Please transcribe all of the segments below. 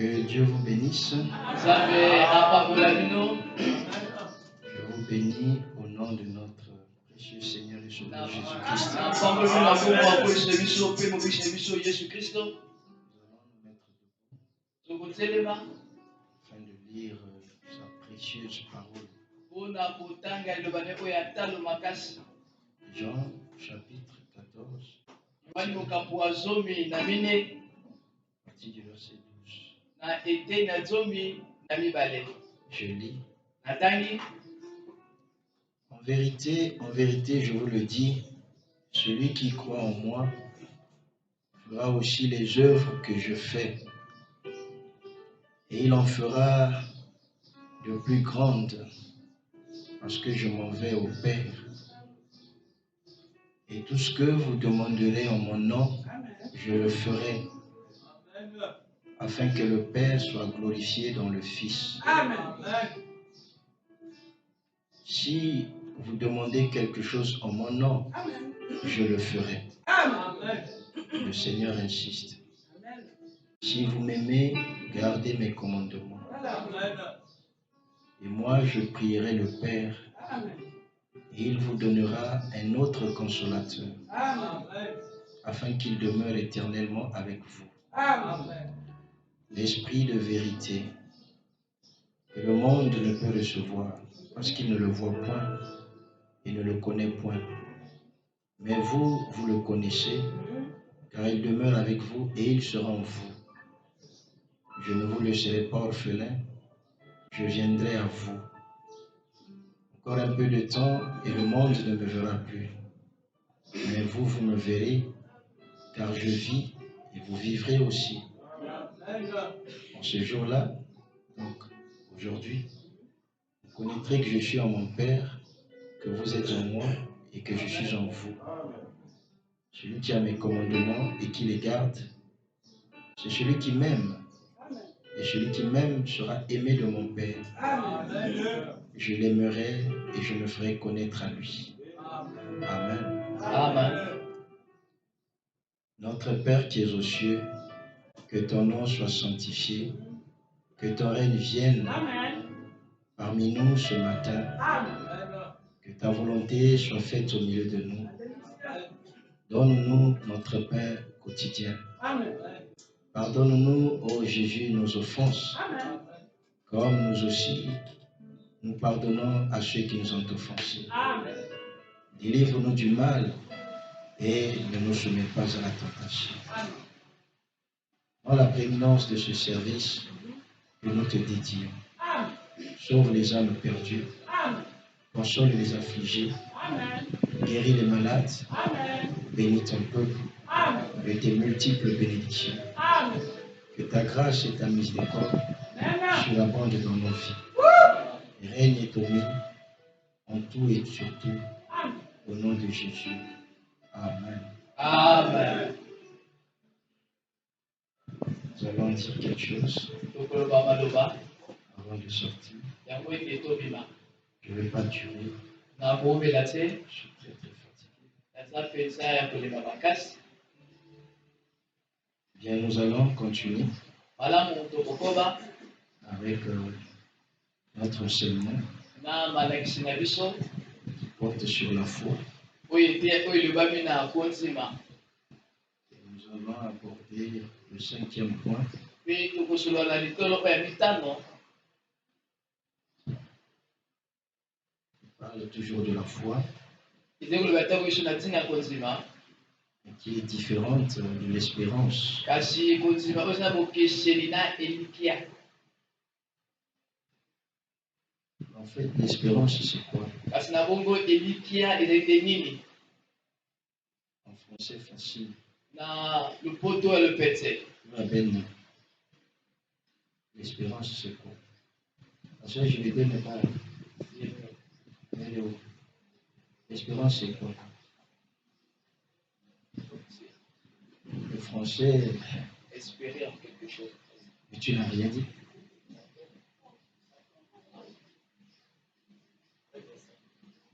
Que Dieu vous bénisse. Je vous bénis au nom de notre précieux Seigneur et Sauveur Jésus-Christ. Nous allons nous mettre debout afin de lire sa précieuse parole. Jean chapitre 14, partie du verset 12. Je lis. En vérité, je vous le dis, celui qui croit en moi fera aussi les œuvres que je fais, et il en fera de plus grandes, parce que je m'en vais au Père. Et tout ce que vous demanderez en mon nom, je le ferai, afin que le Père soit glorifié dans le Fils. Amen. Si vous demandez quelque chose en mon nom, je le ferai. Amen. Le Seigneur insiste. Si vous m'aimez, gardez mes commandements. Et moi, je prierai le Père, et il vous donnera un autre consolateur, afin qu'il demeure éternellement avec vous. L'Esprit de vérité, que le monde ne peut recevoir, parce qu'il ne le voit point et ne le connaît point. Mais vous, vous le connaissez, car il demeure avec vous et il sera en vous. Je ne vous laisserai pas orphelin, je viendrai à vous. Encore un peu de temps et le monde ne me verra plus. Mais vous, vous me verrez, car je vis et vous vivrez aussi. En ce jour-là, donc aujourd'hui, vous connaîtrez que je suis en mon Père, que vous êtes en moi et que je suis en vous. Celui qui a mes commandements et qui les garde, c'est celui qui m'aime. Et celui qui m'aime sera aimé de mon Père. Je l'aimerai et je me ferai connaître à lui. Amen. Amen. Notre Père qui es aux cieux, que ton nom soit sanctifié, que ton règne vienne parmi nous ce matin, que ta volonté soit faite au milieu de nous. Donne-nous notre pain quotidien. Pardonne-nous, ô Jésus, nos offenses, comme nous aussi, nous pardonnons à ceux qui nous ont offensés. Délivre-nous du mal et ne nous soumets pas à la tentation. Dans la prééminence de ce service que nous te dédions, sauve les âmes perdues, console les affligés, guéris les malades, bénis ton peuple de tes multiples bénédictions. Que ta grâce et ta miséricorde surabondent dans nos vies. Règne et domine en tout et surtout au nom de Jésus. Amen. Amen. Nous allons dire quelque chose avant de sortir. Je ne vais pas durer. Je suis très fatigué. Bien, nous allons continuer avec notre enseignement qui porte sur la foi. Et nous allons aborder le 5e point. On parle toujours de la foi, qui est différente de l'espérance. En fait, l'espérance, c'est quoi? En français, facile. L'espérance, c'est quoi? Parce que je vais donner pas. L'espérance, c'est quoi? Le français. Espérer en quelque chose. Mais tu n'as rien dit.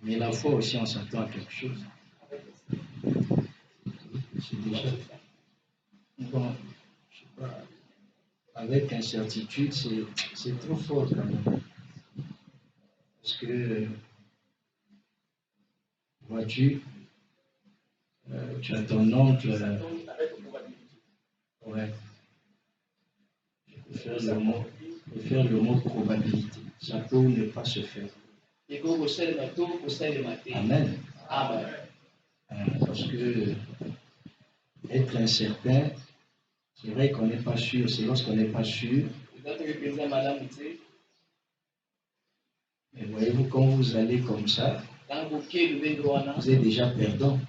Mais la foi aussi, on s'attend à quelque chose. C'est déjà. Bon, je sais pas. avec incertitude, c'est trop fort quand même. Parce que, vois-tu, tu as ton oncle. Ouais. Je peux faire le mot probabilité. Ça peut ou ne pas se faire. Amen. Amen. Parce que être incertain, c'est vrai qu'on n'est pas sûr. C'est lorsqu'on n'est pas sûr. Mais voyez-vous, quand vous allez comme ça, vous êtes déjà perdant.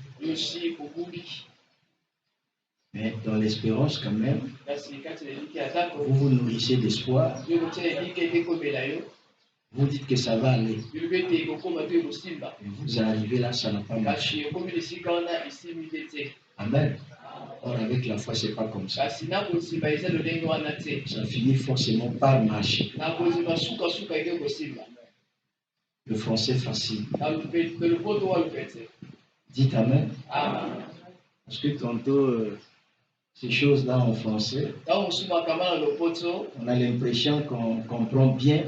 Mais dans l'espérance quand même, vous vous nourrissez d'espoir. Vous dites que ça va aller. Et vous arrivez là, ça n'a pas marché. Amen. Or, avec la foi, c'est pas comme ça. Ça finit forcément par marcher. Le français facile. Dites Amen. Amen. Parce que tantôt, ces choses-là en français, on a l'impression qu'on comprend bien.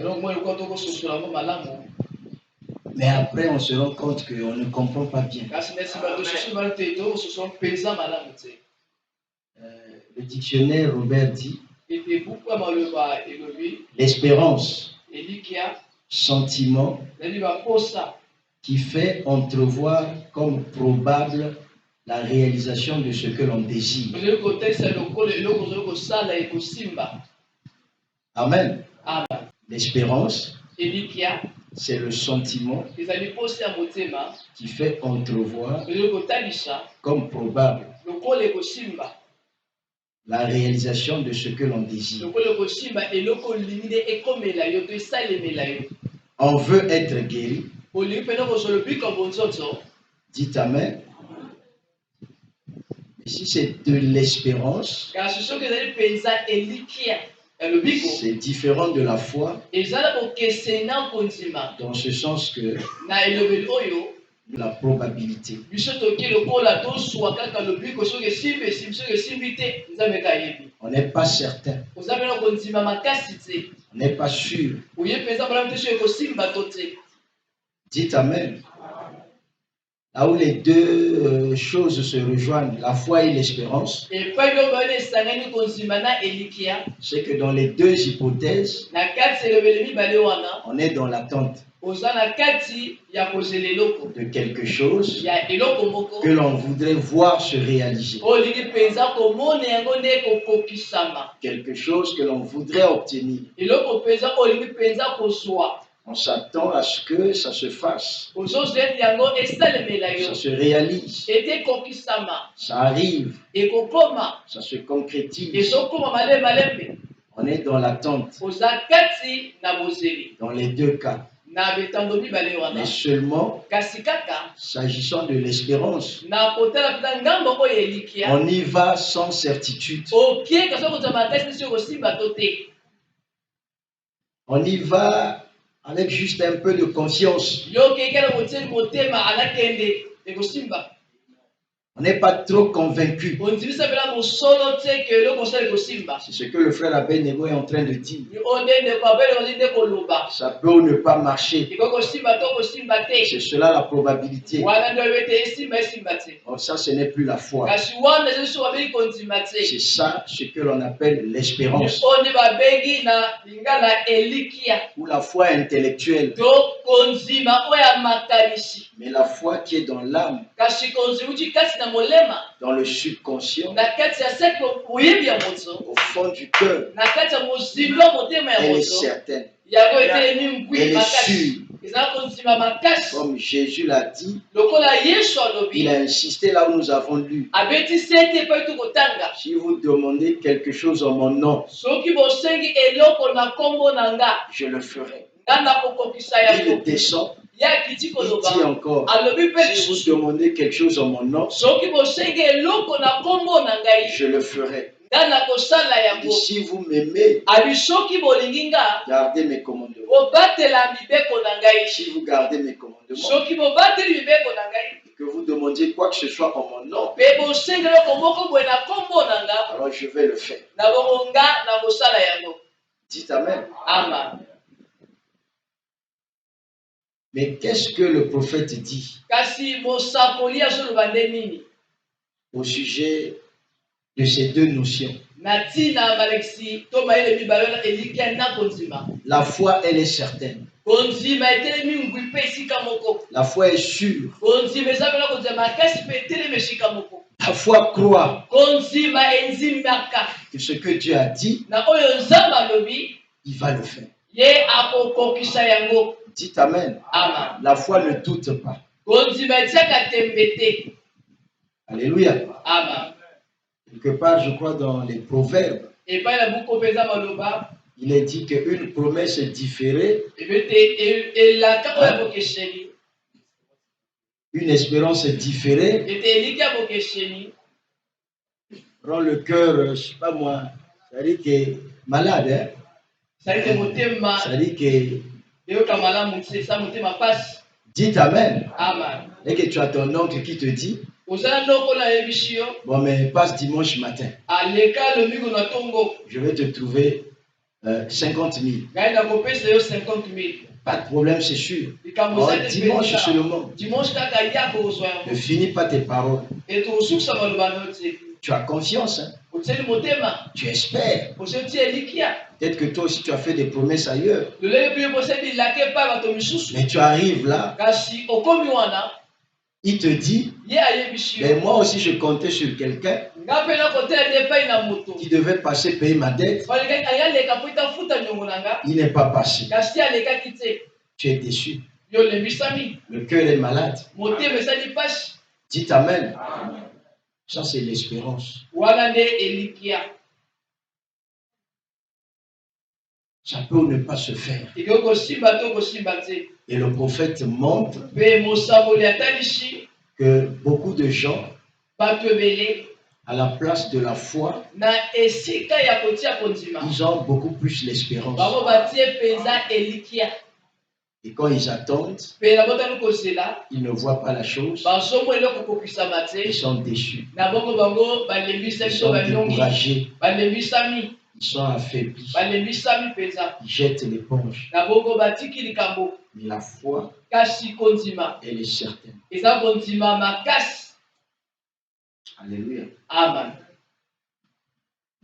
Mais après, on se rend compte qu'on ne comprend pas bien. Le dictionnaire Robert dit l'espérance, sentiment qui fait entrevoir comme probable la réalisation de ce que l'on désire. Amen. L'espérance, c'est le sentiment qui fait entrevoir comme probable la réalisation de ce que l'on désire. On veut être guéri. Dites Amen. Mais si c'est de l'espérance, c'est différent de la foi, dans ce sens que la probabilité. On n'est pas certain. On n'est pas sûr. Dites Amen. Là où les deux choses se rejoignent, la foi et l'espérance, c'est que dans les deux hypothèses, on est dans l'attente de quelque chose que l'on voudrait voir se réaliser. Quelque chose que l'on voudrait obtenir. On s'attend à ce que ça se fasse. Ça se réalise. Ça arrive. Ça se concrétise. On est dans l'attente. Dans les deux cas. Mais seulement, s'agissant de l'espérance, on y va sans certitude. On y va avec juste un peu de conscience. On n'est pas trop convaincu. C'est ce que le frère Abednego est en train de dire. Ça peut ou ne pas marcher. C'est cela la probabilité. Or ça, ce n'est plus la foi. C'est ça ce que l'on appelle l'espérance. Ou la foi intellectuelle. Mais la foi qui est dans l'âme. Dans le subconscient, au fond du cœur, elle est certaine, elle est sûre. Comme Jésus l'a dit, il a insisté là où nous avons lu. Si vous demandez quelque chose en mon nom, je le ferai. Il descend. Il dit encore, si vous demandez quelque chose en mon nom, je le ferai. Et si vous m'aimez, gardez mes commandements. Si vous gardez mes commandements, que vous demandiez quoi que ce soit en mon nom, alors je vais le faire. Dites Amen. Amen. Mais qu'est-ce que le prophète dit au sujet de ces deux notions? La foi, elle est certaine. La foi est sûre. La foi croit que ce que Dieu a dit, il va le faire. Dites Amen. Amen. La foi ne doute pas. Alléluia. Amen. Quelque part, je crois, dans les proverbes, il est dit qu'une promesse est différée. Une espérance est différée. Rend le cœur, je ne sais pas moi, ça dit que malade. Hein? Ça dit que. Dites Amen. Amen. Et que tu as ton oncle qui te dit, bon, mais passe dimanche matin. Je vais te trouver 50 000. Pas de problème, c'est sûr. Oh, dimanche seulement. Ne finis pas tes paroles. Tu as confiance. Hein? Tu espères. Peut-être que toi aussi tu as fait des promesses ailleurs. Mais tu arrives là. Il te dit, mais moi aussi je comptais sur quelqu'un qui devait passer payer ma dette. Il n'est pas passé. Tu es déçu. Le cœur est malade. Dites Amen. Ça c'est l'espérance. Ça peut ne pas se faire. Et le prophète montre que beaucoup de gens, à la place de la foi, ils ont beaucoup plus l'espérance. Et quand ils attendent, ils ne voient pas la chose. Ils sont déçus. Ils sont découragés. Ils sont affaiblis. Ils jettent l'éponge. Mais la foi, elle est certaine. Alléluia. Amen.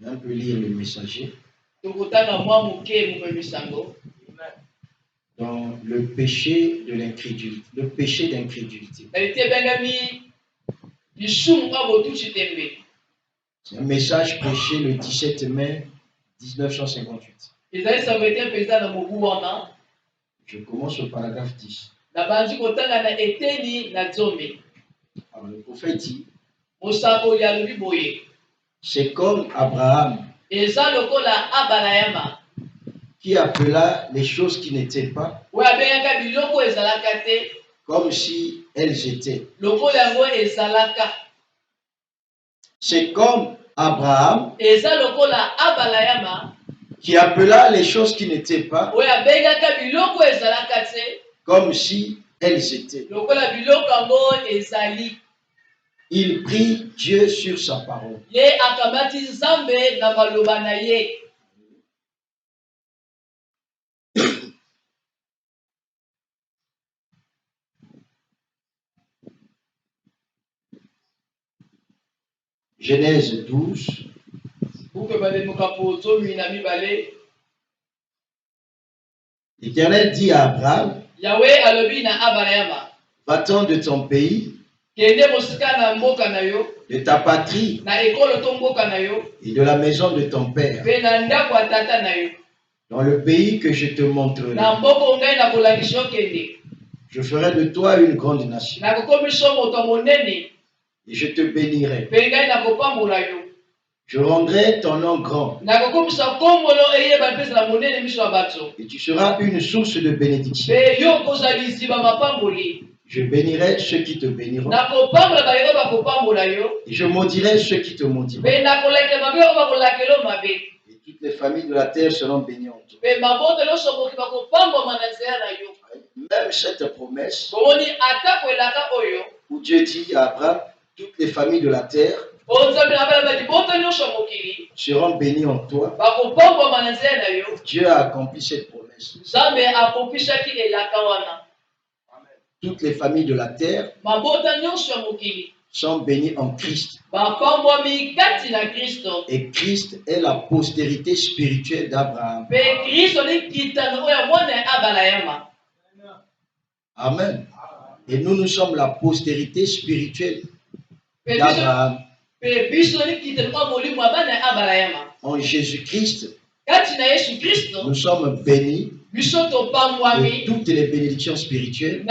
On peut lire le messager. Dans le péché de l'incrédulité. Le péché d'incrédulité. C'est un message prêché le 17 mai 1958. Je commence au paragraphe 10. Alors le prophète dit, c'est comme Abraham qui appela les choses qui n'étaient pas comme si elles étaient. C'est comme Abraham qui appela les choses qui n'étaient pas comme si elles étaient. Il prie Dieu sur sa parole. Genèse 12. L'Éternel dit à Abraham, va-t'en de ton pays, de ta patrie et de la maison de ton père, dans le pays que je te montrerai. Je ferai de toi une grande nation et je te bénirai. Je rendrai ton nom grand et tu seras une source de bénédiction. Je bénirai ceux qui te béniront et je maudirai ceux qui te maudiront. Et toutes les familles de la terre seront bénies en toi. Même cette promesse où Dieu dit à Abraham, toutes les familles de la terre seront bénis en toi. Dieu a accompli cette promesse. Toutes les familles de la terre sont bénies en Christ. Et Christ est la postérité spirituelle d'Abraham. Amen. Et nous sommes la postérité spirituelle d'Abraham. En Jésus-Christ, nous sommes bénis de toutes les bénédictions spirituelles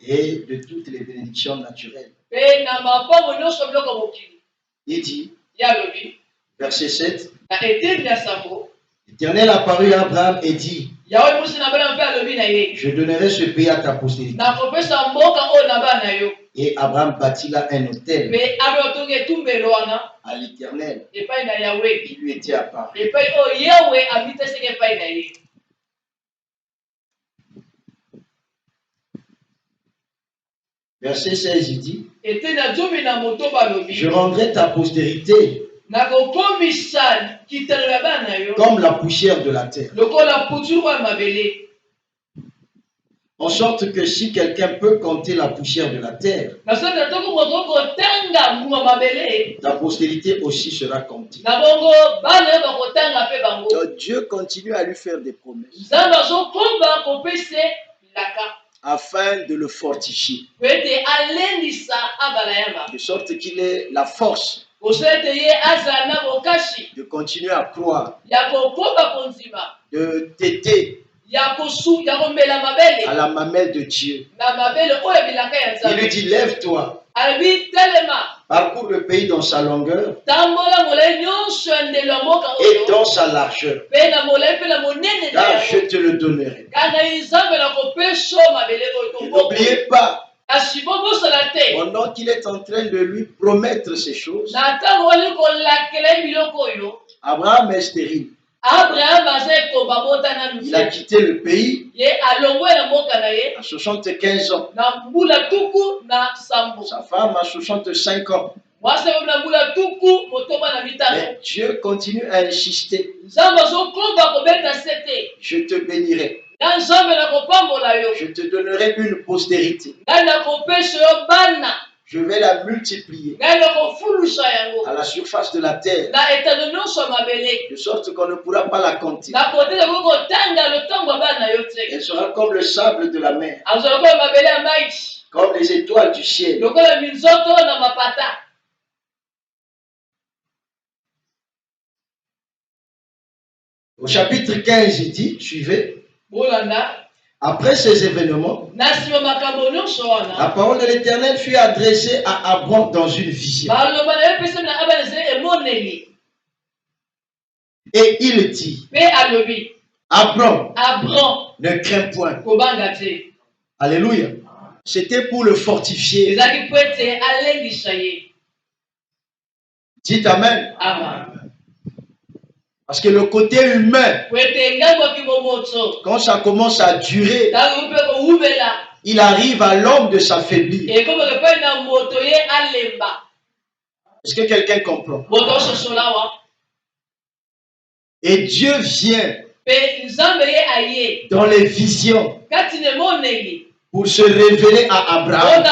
et de toutes les bénédictions naturelles. Il dit, verset 7, l'Éternel apparut à Abraham et dit, je donnerai ce pays à ta postérité. Et Abraham bâtit là un autel à l'Éternel qui lui était apparu. Verset 16, il dit, je rendrai ta postérité comme la poussière de la terre. En sorte que si quelqu'un peut compter la poussière de la terre, ta postérité aussi sera comptée. Donc Dieu continue à lui faire des promesses afin de le fortifier, de sorte qu'il ait la force de continuer à croire, de t'aider à la mamelle de Dieu. Il lui dit, lève-toi, parcours le pays dans sa longueur et dans sa largeur, car je te le donnerai. Et n'oubliez pas, pendant qu'il est en train de lui promettre ces choses, Abraham est stérile. Il a quitté le pays à 75 ans. Sa femme a 65 ans. Mais Dieu continue à insister. Je te bénirai. Je te donnerai une postérité. Je vais la multiplier à la surface de la terre, de sorte qu'on ne pourra pas la compter. Elle sera comme le sable de la mer, comme les étoiles du ciel. Au chapitre 15, il dit, suivez. Après ces événements, la parole de l'Éternel fut adressée à Abraham dans une vision. Et il dit, Abraham, ne crains point. Alléluia. C'était pour le fortifier. Dites Amen. Amen. Parce que le côté humain, quand ça commence à durer, il arrive à l'homme de s'affaiblir. Est-ce que quelqu'un comprend? Et Dieu vient dans les visions pour se révéler à Abraham,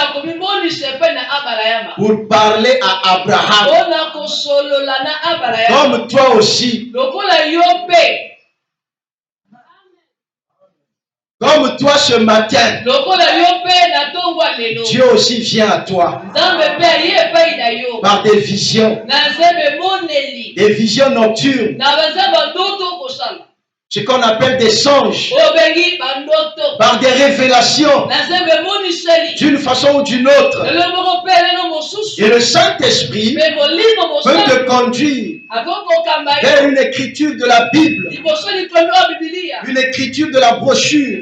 pour parler à Abraham, comme toi aussi, comme toi ce matin, Dieu aussi vient à toi par des visions nocturnes, ce qu'on appelle des songes, par des révélations d'une façon ou d'une autre. Et le Saint-Esprit peut te conduire vers une écriture de la Bible, une écriture de la brochure,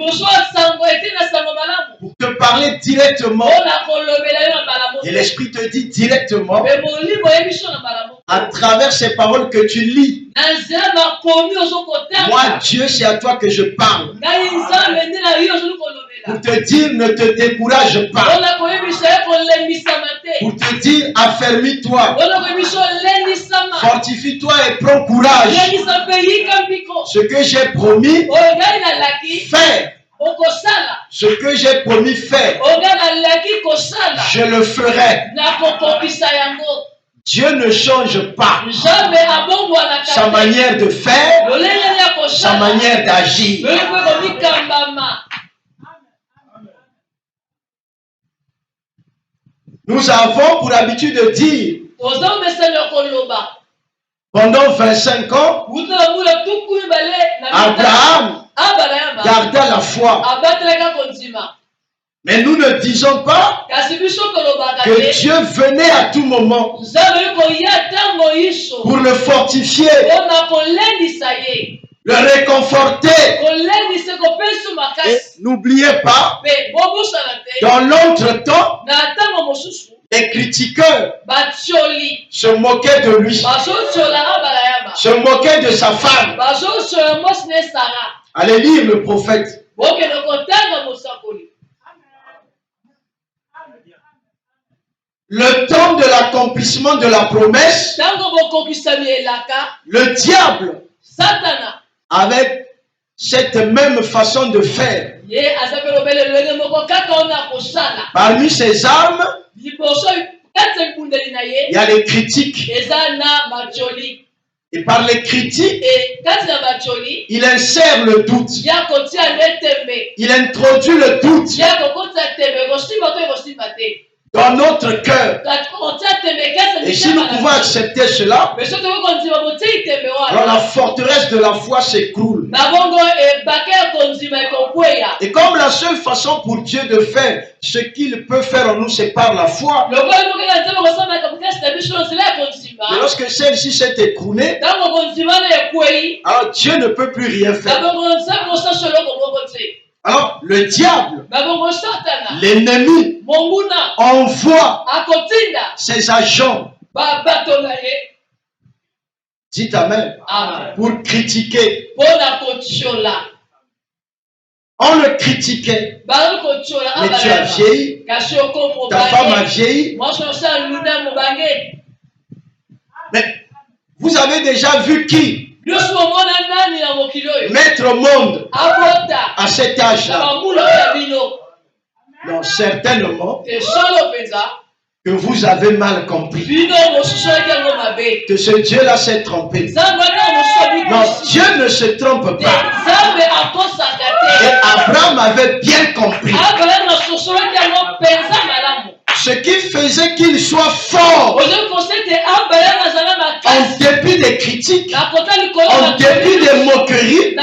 pour te parler directement. Et l'Esprit te dit directement, à travers ces paroles que tu lis, moi Dieu, c'est à toi que je parle, pour te dire, ne te décourage pas, pour te dire affermis-toi, fortifie-toi et prends courage. Ce que j'ai promis, fais. Ce que j'ai promis faire, je le ferai. Dieu ne change pas sa manière de faire, sa manière d'agir. Nous avons pour habitude de dire, pendant 25 ans, Abraham garda la foi. Mais nous ne disons pas que Dieu venait à tout moment pour le fortifier, le réconforter. Et n'oubliez pas, dans l'entretemps, les critiqueurs se moquaient de lui, se moquaient de sa femme. Allez lire le prophète. Le temps de l'accomplissement de la promesse, le diable, avec cette même façon de faire, parmi ses armes, il y a les critiques. Et par les critiques, il insère le doute. Il introduit le doute dans notre cœur. Et si nous pouvons accepter cela, alors la forteresse de la foi s'écroule. Et comme la seule façon pour Dieu de faire ce qu'il peut faire en nous, c'est par la foi. Et lorsque celle-ci s'est écroulée, alors Dieu ne peut plus rien faire. Alors, le diable, l'ennemi, envoie ses agents, dites Amen, pour critiquer. On le critiquait. Mais tu as vieilli, ta femme a vieilli. Mais vous avez déjà vu qui mettre au monde à cet âge-là? Non, certainement que vous avez mal compris que ce Dieu-là s'est trompé. Non, Dieu ne se trompe pas. Et Abraham avait bien compris. Ce qui faisait qu'il soit fort, en dépit des critiques, en dépit des moqueries,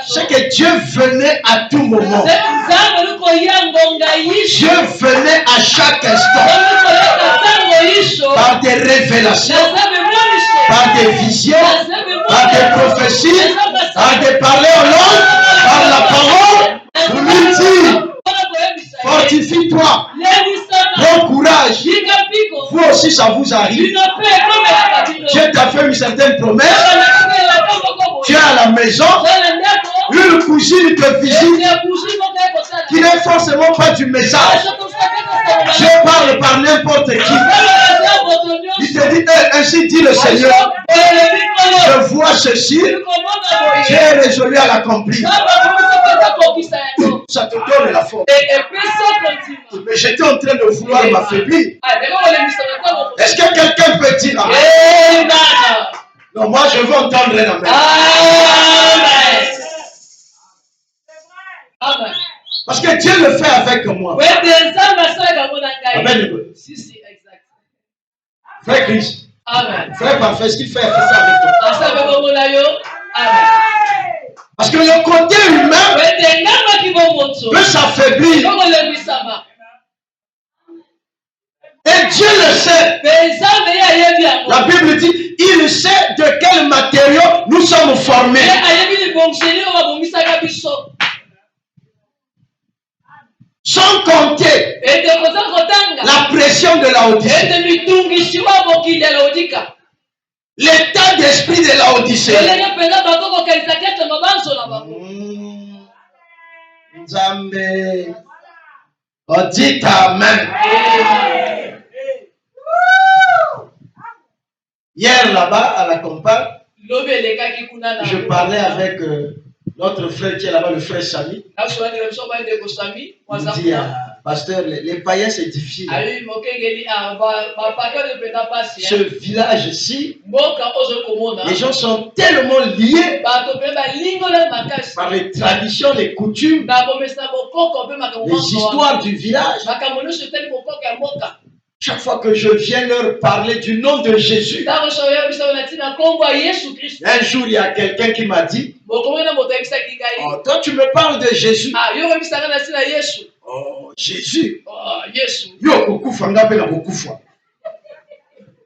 c'est que Dieu venait à tout moment. Dieu venait à chaque instant. Par des révélations, par des visions, par des prophéties, par des parler en langue, par la parole, pour lui dire, fortifie-toi, prends courage. Vous aussi, ça vous arrive. Dieu t'a fait une certaine promesse. Tu es à la maison, une cousine te visite, qui n'est forcément pas du message. Je parle par n'importe qui. Il te dit, ainsi dit le Seigneur, je vois ceci, j'ai résolu à l'accomplir. Ça te donne la force. Mais j'étais en train de vouloir m'affaiblir. Est-ce que quelqu'un peut dire amen? Non, moi je veux entendre un amen. Amen. Parce que Dieu le fait avec moi. Amen. Frère Christ. Amen. Frère parfait, ce qu'il fait ça avec toi. Amen. Parce que le côté humain peut s'affaiblir. Et Dieu le sait. La Bible dit, il sait de quel matériau nous sommes formés. Sans compter la pression de Laodicée. L'état d'esprit de Laodicée. Nzambe. Oh, dites amen. Hier là-bas, à la campagne, je parlais avec notre frère qui est là-bas, le frère Samy. Il me dit, pasteur, les païens c'est difficile. Ce village-ci, les gens sont tellement liés par les traditions, les coutumes, les histoires du village. Chaque fois que je viens leur parler du nom de Jésus, un jour il y a quelqu'un qui m'a dit, oh, toi tu me parles de Jésus. Oh, Jésus.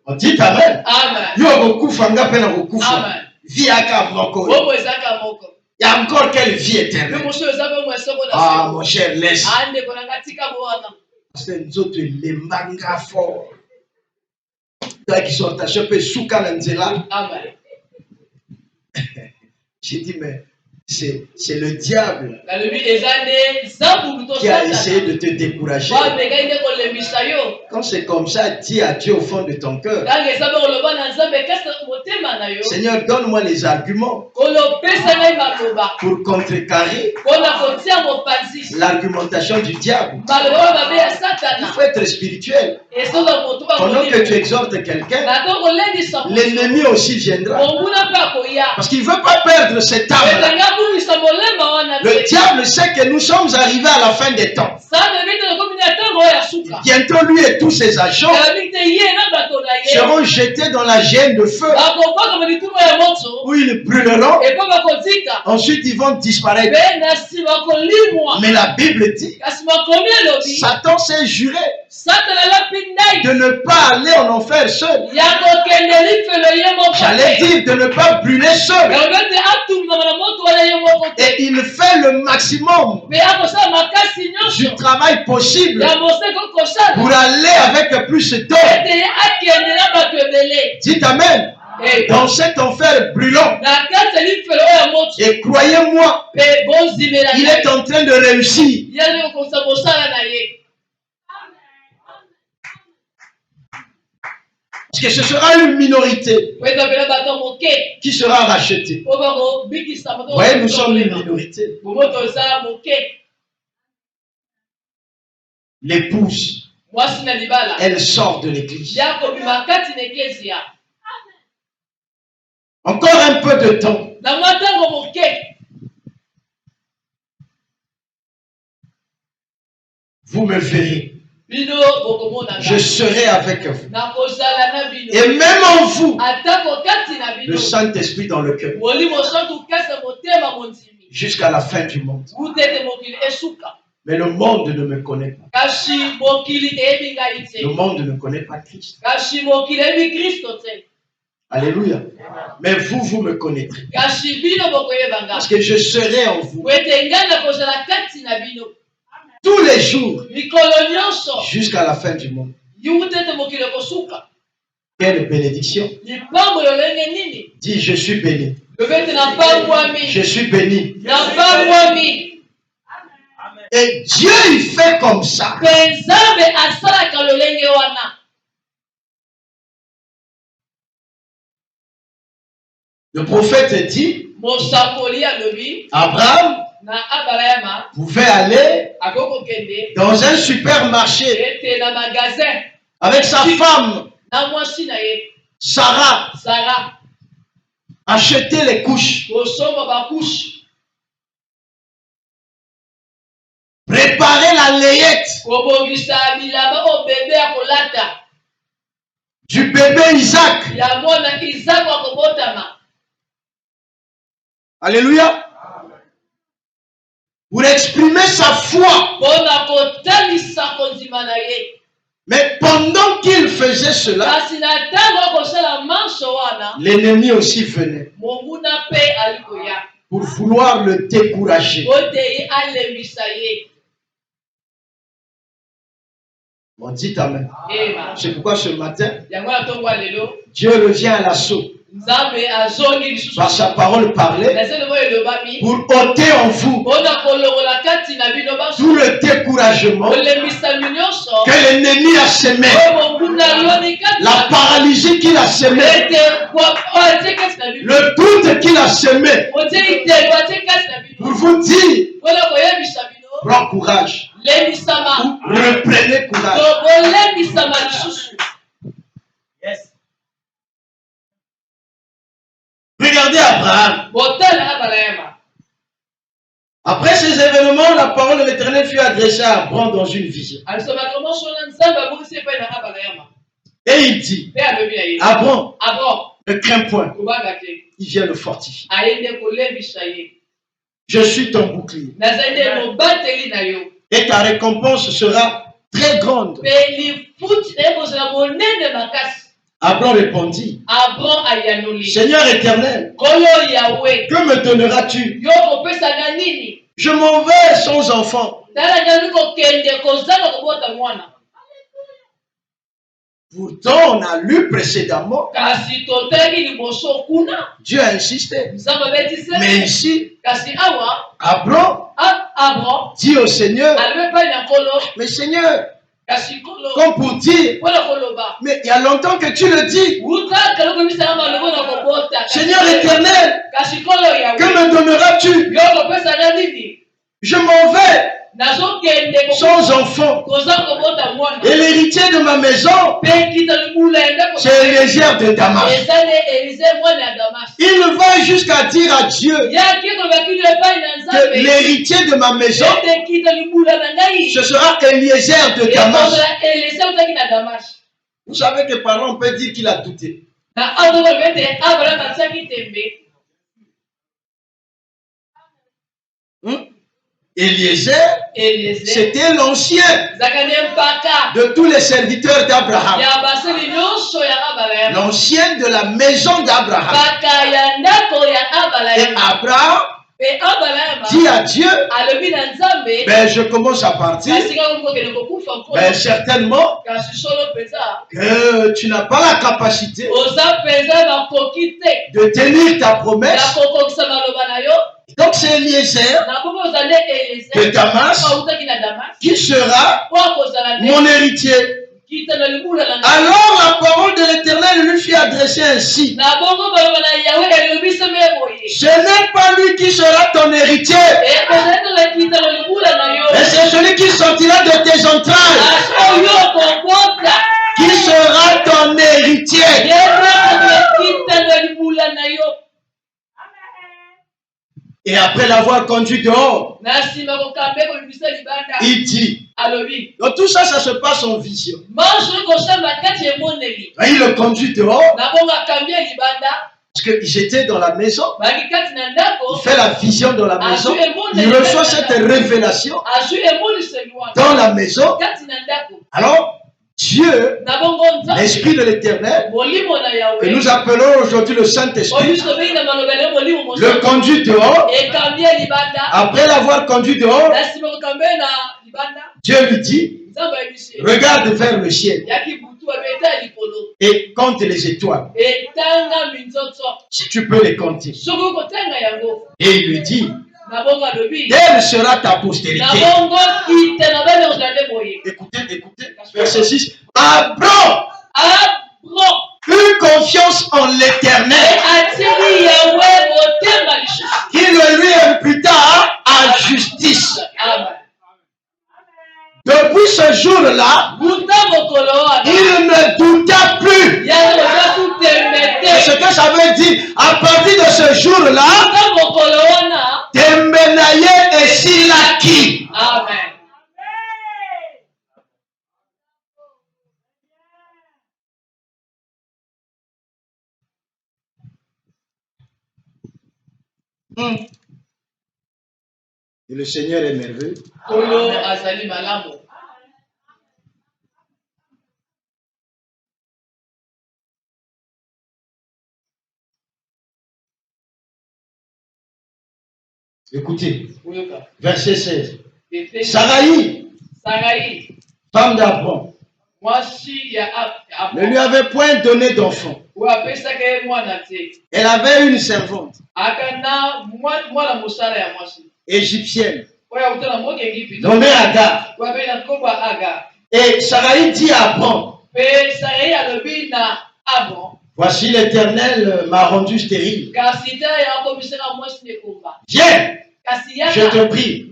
On dit amen. Il y a encore quelle vie éternelle? Ah, mon cher, laisse. C'est nous autres les mangas forts. Qui sont attachés peu souka l'anzela. J'ai dit mais c'est le diable qui a essayé de te décourager. Quand c'est comme ça, dis à Dieu au fond de ton cœur, Seigneur, donne-moi les arguments pour contrecarrer l'argumentation du diable. Il faut être spirituel. Pendant que tu exhortes quelqu'un, l'ennemi aussi viendra. Parce qu'il ne veut pas perdre cette âme-là. Le diable sait que nous sommes arrivés à la fin des temps. Bientôt lui et tous ses agents seront jetés dans la géhenne de feu où ils brûleront. Ensuite ils vont disparaître. Mais la Bible dit, Satan s'est juré de ne pas aller en enfer seul. J'allais dire de ne pas brûler seul. Et il fait le maximum du travail possible pour aller avec plus d'hommes. Dites amen. Dans cet enfer brûlant. Et croyez-moi, il est en train de réussir. Parce que ce sera une minorité qui sera rachetée. Vous voyez, nous sommes une minorité. L'épouse, elle sort de l'église. Encore un peu de temps. Vous me verrez. Je serai avec vous. Et même en vous, le Saint-Esprit dans le cœur. Jusqu'à la fin du monde. Mais le monde ne me connaît pas. Le monde ne connaît pas Christ. Alléluia. Mais vous me connaîtrez. Parce que je serai en vous. Tous les jours. Jusqu'à la fin du monde. Quelle bénédiction. Dis, je suis béni. Je suis béni. Et Dieu il fait comme ça. Le prophète dit, Abraham pouvait aller dans un supermarché avec sa femme Sarah, acheter les couches, préparer la layette du bébé Isaac. Alléluia. Pour exprimer sa foi. Mais pendant qu'il faisait cela, l'ennemi aussi venait pour vouloir le décourager. On dit amen. C'est pourquoi ce matin, Dieu revient à l'assaut. par sa parole parlée, pour ôter en vous tout le découragement que l'ennemi a semé, la paralysie qu'il a semée, le doute qu'il a semé, pour vous dire, prends courage, reprenez courage. Yes. Regardez Abraham. Après ces événements, la parole de l'Éternel fut adressée à Abraham dans une vision. Et il dit, Abraham, ne crains point, il vient le fortifier. Je suis ton bouclier. Et ta récompense sera très grande. Abraham répondit, Seigneur éternel, que me donneras-tu? Je m'en vais sans enfant. Pourtant, on a lu précédemment, Dieu a insisté. Mais ici, Abraham dit au Seigneur, mais Seigneur, comme pour dire, mais il y a longtemps que tu le dis. Seigneur éternel, que me donneras-tu? Je m'en vais sans enfant. Et l'héritier de ma maison, c'est Eliezer de Damas. Il va jusqu'à dire à Dieu que l'héritier de ma maison, ce sera Eliezer de Damas. Vous savez que par là, on peut dire qu'il a douté. Eliezer, c'était l'ancien de tous les serviteurs d'Abraham. L'ancien de la maison d'Abraham. Et Abraham dit à Dieu, ben je commence à partir, ben certainement que tu n'as pas la capacité de tenir ta promesse. Donc c'est Eliezer de Damas qui sera mon héritier. Alors la parole de l'Éternel lui fit adresser ainsi. Ce n'est pas lui qui sera ton héritier, mais c'est celui qui sortira de tes entrailles qui sera ton héritier. Et après l'avoir conduit dehors, il dit, donc tout ça, ça se passe en vision. Et il le conduit dehors, parce qu'ils étaient dans la maison, il fait la vision dans la maison, il reçoit cette révélation dans la maison. Alors, Dieu, l'Esprit de l'Éternel, que nous appelons aujourd'hui le Saint-Esprit, le conduit dehors. Après l'avoir conduit dehors, Dieu lui dit, regarde vers le ciel et compte les étoiles, si tu peux les compter. Et il lui dit, telle sera ta postérité. Écoutez, verset 6. Abraham eut confiance en l'Éternel, qui le lui imputa à justice. Depuis ce jour-là, il ne douta plus. C'est ce que ça veut dire. À partir de ce jour-là, Tembenaye et Silaki. Amen. Et le Seigneur est merveilleux. Écoutez, verset 16. Saraï, femme d'Abraham, ne lui avait point donné d'enfant. Elle avait une servante égyptienne nommée Agar. Et Sarai dit à Abraham, voici l'Éternel m'a rendu stérile. Viens, je te prie,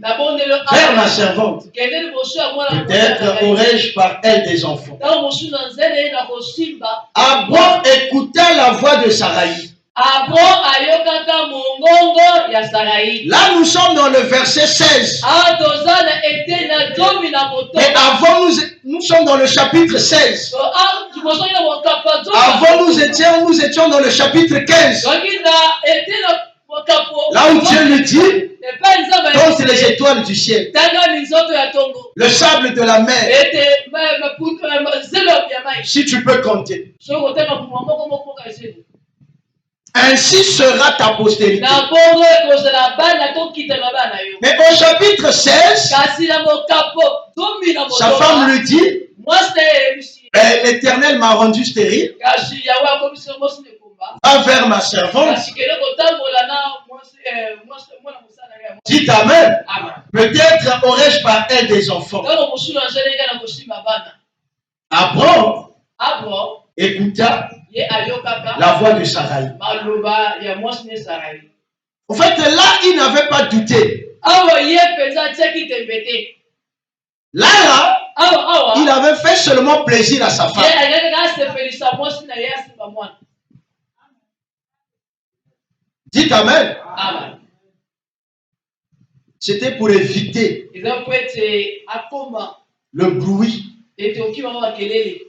vers ma servante. Peut-être aurais-je par elle des enfants. Abraham écouta la voix de Sarai. Là, nous sommes dans le verset 16. Mais avant, nous sommes dans le chapitre 16. Avant, nous étions dans le chapitre 15. Là où Dieu lui dit, compte les étoiles du ciel, le sable de la mer, si tu peux compter. Ainsi sera ta postérité. Mais au chapitre 16, sa femme lui dit, l'Éternel m'a rendu stérile. Va vers ma servante. Dites Amen. Peut-être aurais-je par elle des enfants. Abraham écouta la voix de Sarai. En fait, là, il n'avait pas douté. Là, il avait fait seulement plaisir à sa femme. Dites Amen. C'était pour éviter le bruit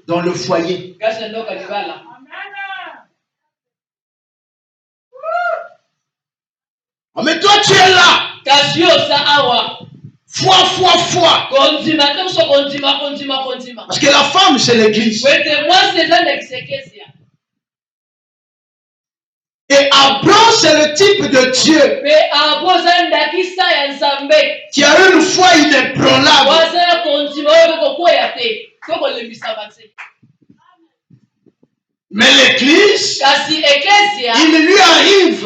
dans le foyer. Oh, mais toi tu es là. Foi. Parce que la femme c'est l'église. Et Abraham c'est le type de Dieu qui a une foi inébranlable. Mais l'église, il lui arrive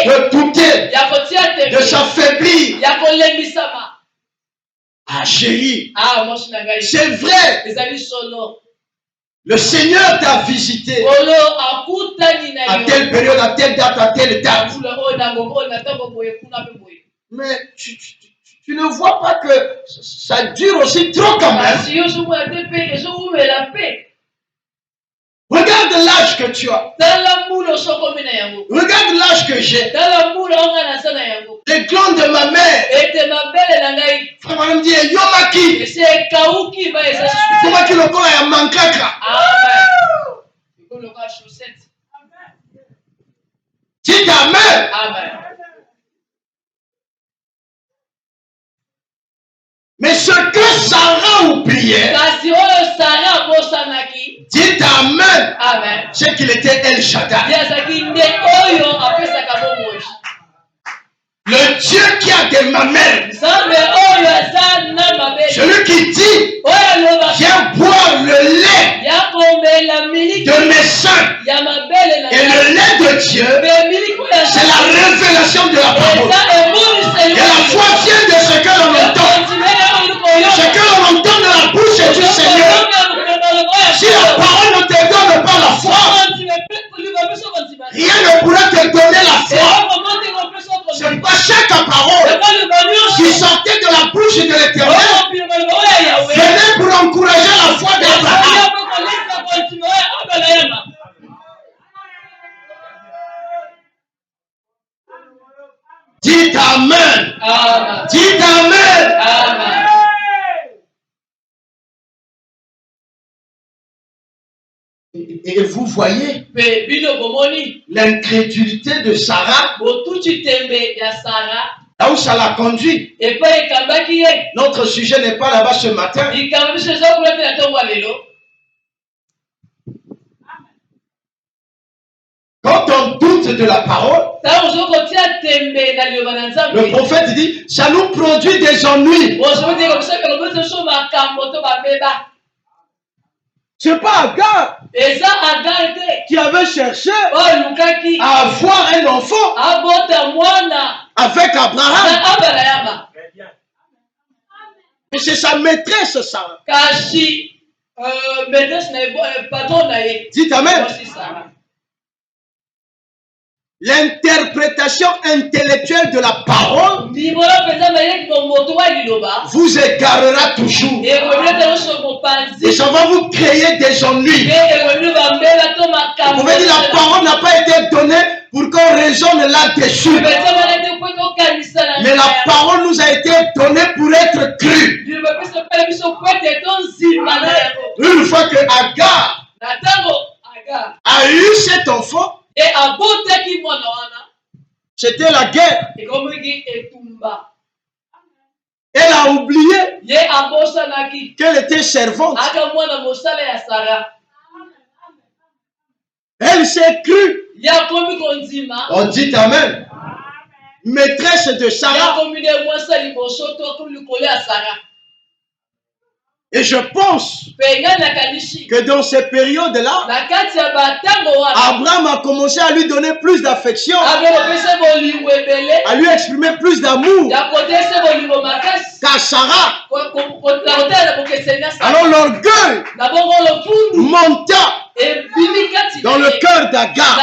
de douter, de s'affaiblir. Ah chérie, c'est vrai. Le Seigneur t'a visité à telle période, à telle date, à telle date. Mais tu ne vois pas que ça dure aussi trop quand même. Regarde l'âge que tu as. Regarde l'âge que j'ai. Les glands de ma mère. Frère me dit, Yomaki. Yomaki le corps est mankaka. Dites Amen. Mais ce que Sarah oubliait, dites Amen, c'est qu'il était El Shaddai. Le Dieu qui a des mamelles. Celui qui dit, viens boire le lait de mes seins. Et le lait de Dieu, c'est la révélation de la parole. Et la foi vient de ce que l'on entend. Ce que l'on entend de la bouche du Seigneur. Si la parole ne te donne pas la foi, rien ne pourra te donner la foi. C'est pas chaque parole qui sortait de la bouche de l'Éternel venait pour encourager la foi d'Abraham. Dites Amen. Dites Amen. Et vous voyez l'incrédulité de Sarah, là où ça l'a conduit. Notre sujet n'est pas là-bas ce matin. Quand on doute de la parole, le prophète dit, ça nous produit des ennuis. C'est pas Agar qui avait cherché à avoir un enfant avec Abraham. Et c'est sa maîtresse, Sarah. Dites Amen. L'interprétation intellectuelle de la parole vous égarera toujours. Et ça va vous créer des ennuis. Vous pouvez dire la parole n'a pas été donnée pour qu'on raisonne là-dessus. Mais la parole nous a été donnée pour être crue. Une fois que Agar a eu cet enfant, c'était la guerre. Elle a oublié qu'elle était servante. Elle s'est crue. On dit Amen. Maîtresse de Sarah. Et je pense que dans ces périodes-là, Abraham a commencé à lui donner plus d'affection, à lui exprimer plus d'amour qu'à Sarah. Alors l'orgueil monta dans le cœur d'Agar.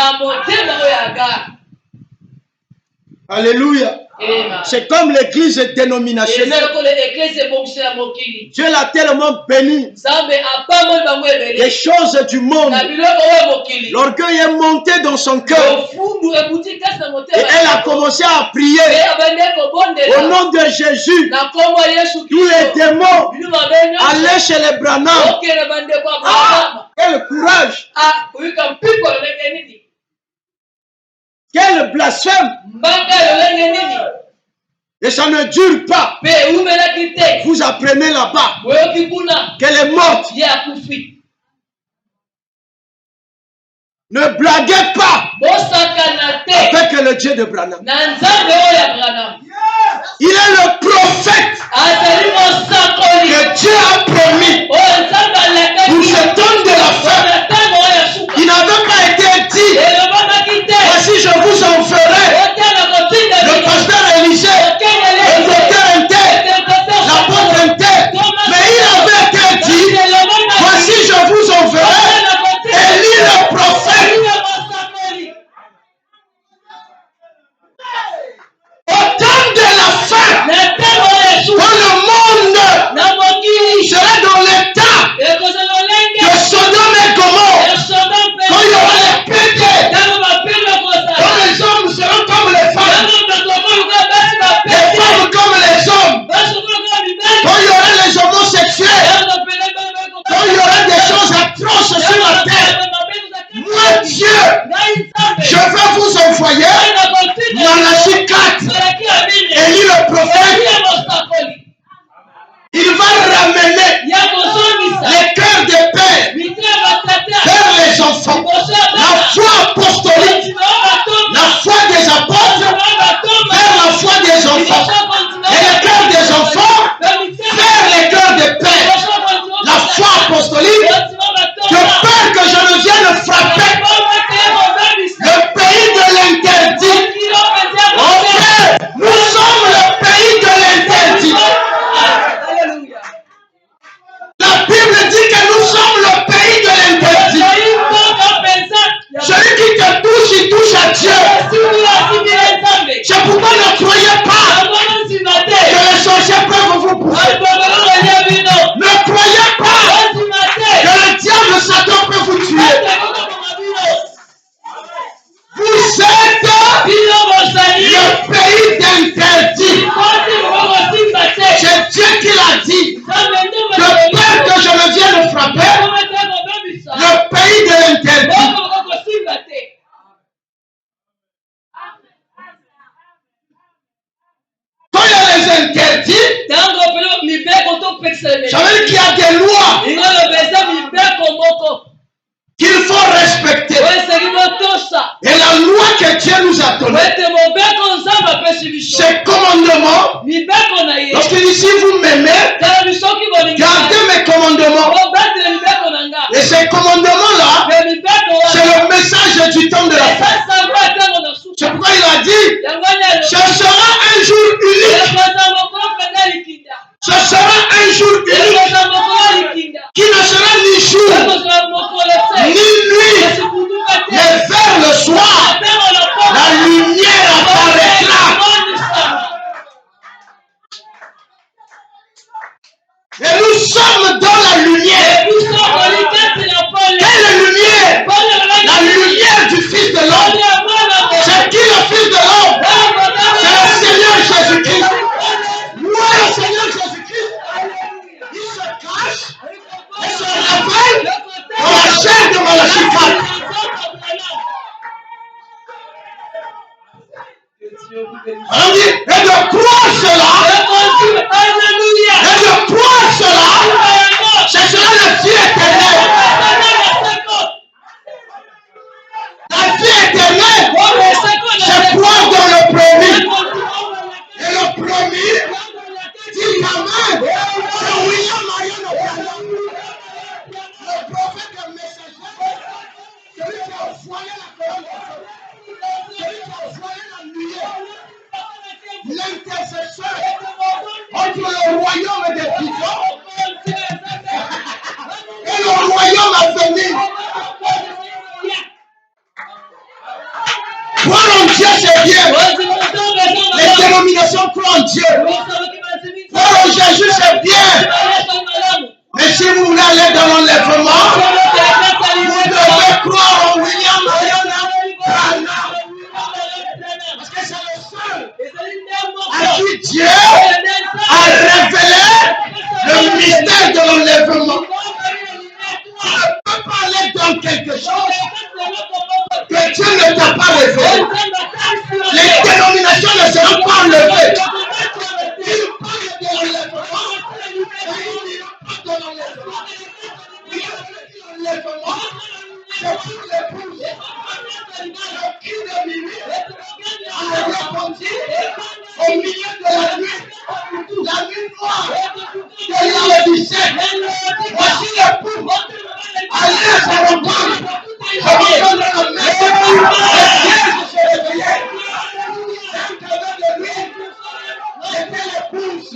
Alléluia. C'est comme l'église dénominationnelle. Dieu l'a tellement béni. Les choses du monde. L'orgueil est monté dans son cœur. Et elle a commencé à prier. Au nom de Jésus, tous les démons allaient chez les Branham. Ah, quel courage! Quel blasphème! Et ça ne dure pas. Vous apprenez là-bas qu'elle est morte. Ne blaguez pas avec le Dieu de Branham. Il est le prophète que Dieu a promis pour ce temps de la fin. Il n'avait pas été dit: voici, je vous en ferai le pasteur Élisée, le docteur Inter, l'apôtre Inter. Mais il avait été dit: voici, je vous en ferai Élie le prophète. Au temps de la fin, quand le monde sera dans l'état de Sodome et Gomorrhe, quand il y aura les pétés, quand les hommes seront comme les femmes comme les hommes, quand il y aura les homosexuels, quand il y aura des choses atroces sur la terre, moi Dieu, je vais vous envoyer Malachi 4, Élie le prophète. Il va ramener les cœurs des pères vers les enfants. La foi apostolique, la foi des apôtres vers la foi des enfants. Et les cœurs des enfants vers les cœurs des pères. La foi apostolique, de peur que je ne vienne frapper le pays de l'interdit. Ok, nous sommes le pays de l'interdit. La Bible dit que nous sommes le pays de l'interdit. Celui qui te touche, il touche à Dieu. C'est pourquoi ne croyez pas que les sorciers peuvent vous pousser. Ne croyez pas que le diable Satan peut vous tuer. Vous êtes le pays d'interdit. C'est Dieu qui l'a dit. De peur que je ne vienne frapper le pays de l'interdit. Quand il y a les interdits, ça veut dire qu'il y a des lois qu'il faut respecter. Et la loi que Dieu nous a donnée, ces commandements, lorsqu'il dit: si vous m'aimez, gardez mes commandements. Et ces Ce sera un jour unique. Ce sera un jour unique qui ne sera ni jour ni nuit, mais vers le soir, la lumière apparaîtra. Et nous sommes dans la lumière. Quelle lumière? La lumière du Fils de l'homme. C'est qui le Fils de l'homme? C'est le Seigneur Jésus-Christ. Moi, le Seigneur Jésus-Christ, il se cache et se révèle dans la chair de Malachie 4. On dit, et de croire cela, ce sera la vie éternelle. La vie éternelle, c'est croire dans le promis. Et le promis, dit Amen. C'est William Marion Obiano, le prophète, le messager, celui qui a envoyé la colonne de feu, celui qui a envoyé la lumière, l'intercesseur entre le royaume des vivants et le royaume à venir. Croire en Dieu, c'est bien. Les dénominations croient en Dieu. Croire en Jésus, c'est bien. Mais si vous voulez aller dans l'enlèvement, vous devez croire en William Marion Branham. Parce que c'est le seul à qui Dieu a révélé le mystère de l'enlèvement. Tu ne peux pas aller dans quelque chose que Dieu ne t'a pas révélé. Les dénominations ne seront pas enlevées. Il parle de l'enlèvement, mais il ne dira pas de l'enlèvement. L'enlèvement, c'est pour l'épouse. Le cri de minuit, on le répondit au milieu de la nuit noire, de l'Odyssée. Voici l'époux. Allez à sa rencontre. Je vous donne la main. Le ciel se réveillait. L'intérieur de lui, c'était l'épouse.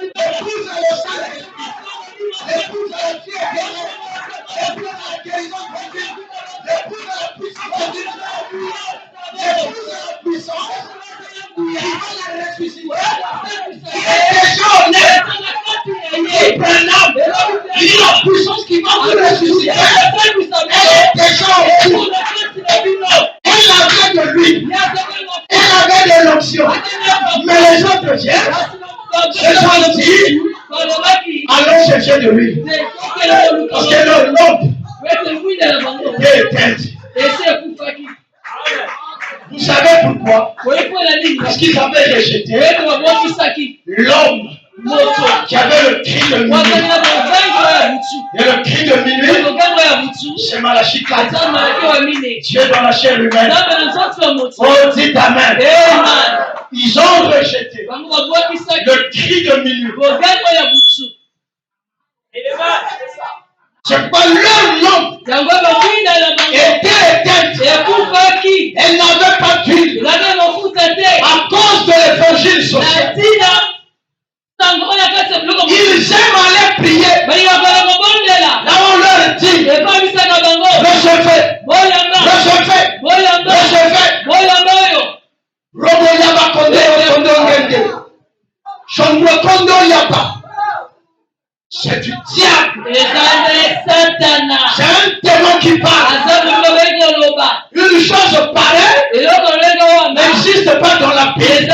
L'épouse à le Saint-Esprit. L'épouse à la vie éternelle. L'épouse à la guérison divine. L'épouse à la puissance divine. L'épouse à la puissance qui va la ressusciter. Qui est déjà honnête. Qui Branham. Il est la puissance qui va vous ressusciter. Elle est déjà au cours. Elle avait de l'huile. Elle avait de l'onction. Mais les autres viennent. Les gens disent, allons chercher de l'huile. Parce que le lampe est éteinte. Vous savez pourquoi? Parce qu'ils avaient rejeté l'homme qui avait le cri de minuit. Et le cri de minuit, c'est Malachie 4. Dieu dans la chair humaine. Oh, dites Amen. Ils ont rejeté le cri de minuit. C'est pas leur lampe était éteinte. Elle n'avait pas d'huile à cause de l'évangile social. Ils aiment aller prier. Là on leur dit recevez. Robo yaba kondo ngende. Chombo kondo yaba. C'est du diable. C'est un démon qui parle. Une chose pareille n'existe pas dans la Bible.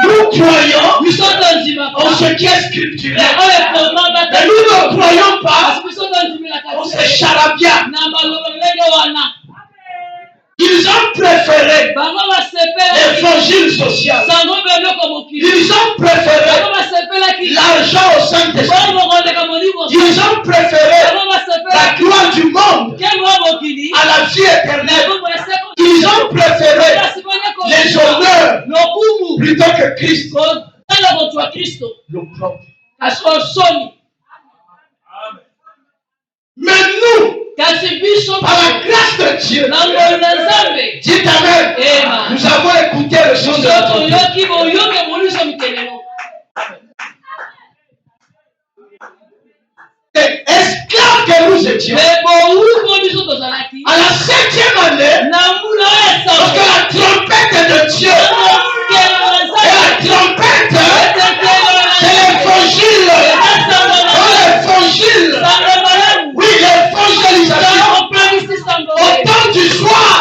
Nous croyons en ce qui est scripturel. Mais nous ne croyons pas en ce charabia. Ils ont préféré l'évangile social. Ils ont préféré l'argent au Saint-Esprit. Ils ont préféré la gloire du monde à la vie éternelle. Ils ont préféré les honneurs plutôt que Christ. Le propre. Mais nous, par la grâce de Dieu. Dites Amen. Nous avons écouté le son de notre Dieu. C'est esclave que nous étions. À la 7e année, lorsque la trompette de Dieu, et la trompette, c'est l'évangile. L'évangile. Oui, l'évangélisation. Au temps du soir,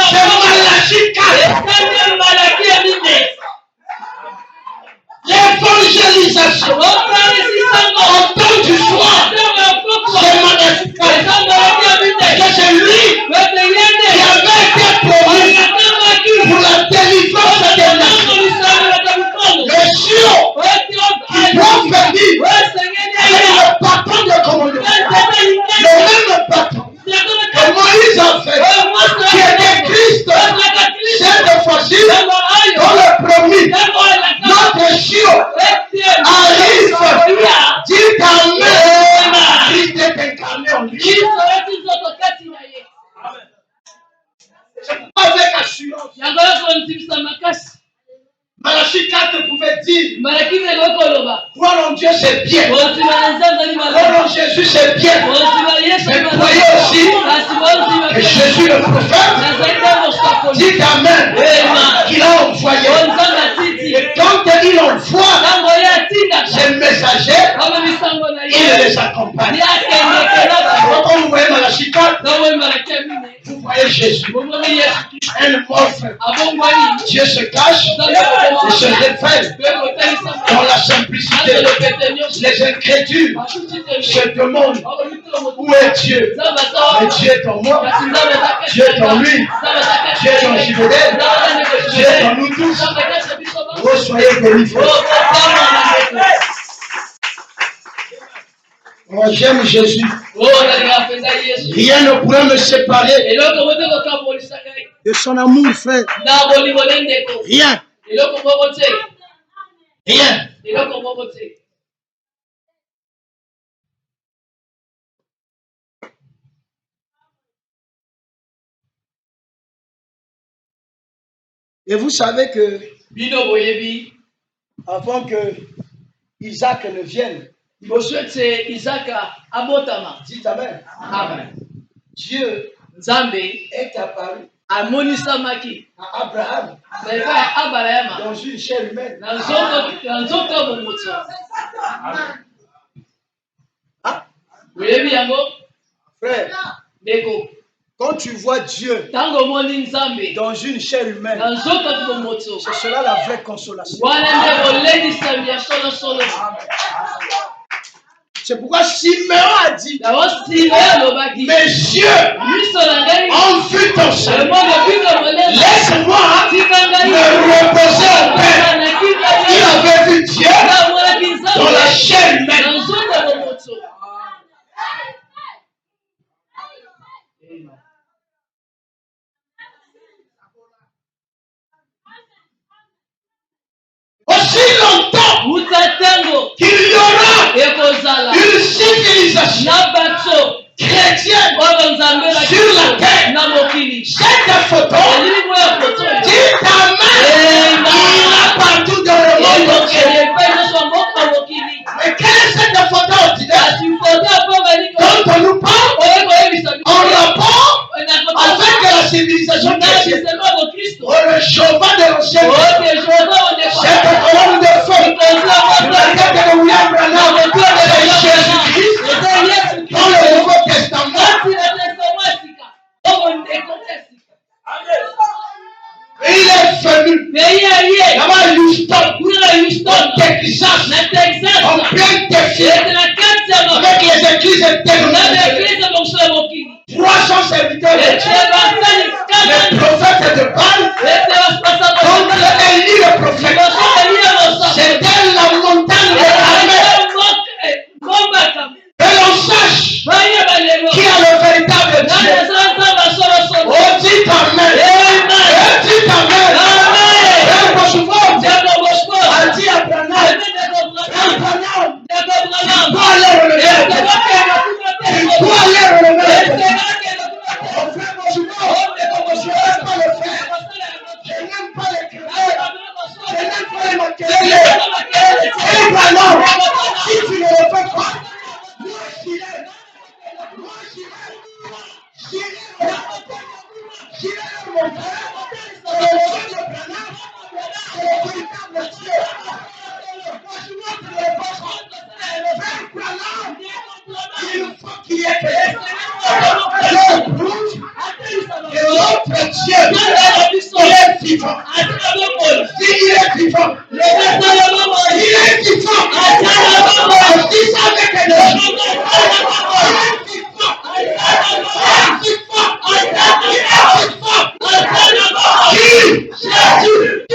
c'est Malachie 4. L'évangélisation. Au temps du soir, c'est Malachie 4. Que c'est lui qui avait été promis pour la délivrance des nations. Les cieux qui doivent venir avec le bâton de commandement. Le même bâton que Moïse a fait, qui était Christ, cette fois-ci, dans le promis, notre cieux arrive. Dites Amen. Christ est incarné en lui. Avec assurance. Malachie 4 pouvait dire, croire en Dieu c'est bien, croire en Jésus c'est bien, mais croyez aussi que Jésus le prophète, dites Amen, qu'il a envoyé. Et quand il envoie ses messagers, il les accompagne. Quand vous voyez Malachie 4, vous voyez Jésus, un monstre. Dieu se cache et se révèle dans la simplicité. Les incrédules se demandent où est Dieu. Mais Dieu est en moi, Dieu est en lui, Dieu est en Jubilé, Dieu est en nous tous. Vous soyez bénis. Moi j'aime Jésus. Rien ne pourrait me séparer de son amour, frère. Rien. Rien. Et vous savez que avant que Isaac ne vienne, dites Amen. Amen. Dieu est apparu à Abraham dans une chair humaine. Frère, quand tu vois Dieu dans une chair humaine, c'est cela la vraie consolation. C'est pourquoi Siméon a dit, mes yeux ont vu ton Seigneur. Laisse-moi me reposer en paix. Il avait vu Dieu dans la chair humaine. Aussi longtemps qu'il y aura une civilisation chrétienne sur la terre, cette photo dit Amen. Il a partout dans le monde entier. Mais quelle est cette photo dont on nous parle en rapport avec la civilisation chrétienne? Oh, le cheval de l'ancien cette colonne de feu sur la tête de William Branham, c'est Jésus-Christ dans le Nouveau Testament. Et il est venu là-bas à Houston, Texas, en plein défi avec les églises internationales. 300 serviteurs de Dieu, les prophètes de Baal, contre Élie le prophète. C'était la montagne de Carmel. Que l'on sache qui a le véritable Dieu. Oh, dites Amen. Dites Amen. A dit à Branham, tu dois aller relever. Tu dois aller relever. Il faut qu'il y ait quelqu'un et l'autre Dieu, il est vivant. Il est vivant. Il est vivant. Dis ça avec un homme. Il est vivant.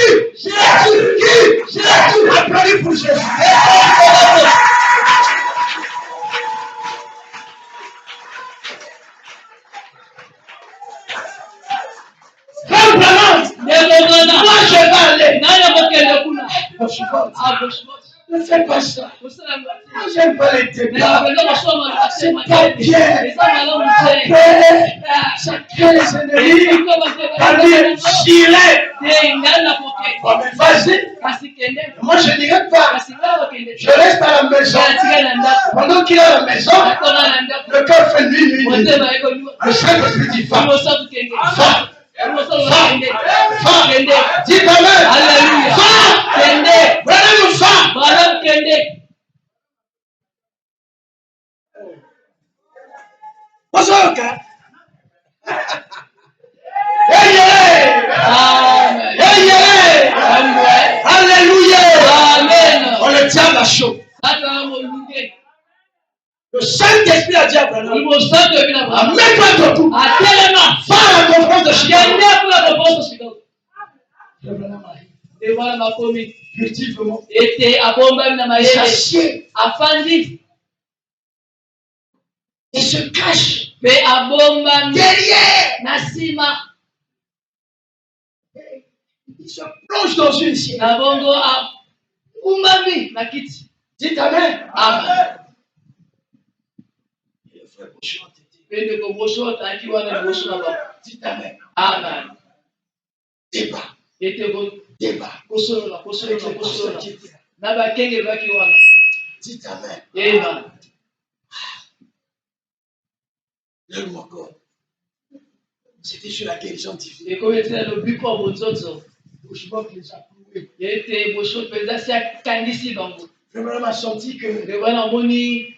Jésus. Applaudis pour Jésus. Moi je vais aller. Ne fais pas ça. Moi j'aime pas les débats. C'est pas bien. Ça crée les ennemis. J'irai. Vas-y. Moi je n'irai pas. Je reste à la maison. Pendant qu'il est à la maison, le cœur fait nuit. Le Saint-Esprit dit va. Dis amen. Alléluia. Madame Kende. Alléluia. Amen. On le tient à la chaude. Le Saint-Esprit a dit à Abraham, mets-toi debout. Va à la conférence de Chicago. Et voilà ma commune. Furtivement. Était à Bombay na Mayele. S'assied. Afandi. Il se cache. Mais à Bombay derrière. Nasima. Il se plonge dans une sienne. Na bongo a Umami na kiti. Dites amen. Amen. Et le frère Bochon était. Pende ko Bochon taki wana Bochon na ba. Dites amen. Amen. Débat. Était ko débat. Kosola. Na ba kenge baki wana. Dites amen. Amen. Lève-moi encore. C'était sur la guérison divine. Et comme était le but pour Bonzozo. Bochon les a prouvé. Était Bochon pesa si akandisi bango. Vraiment m'a senti que Le wana moni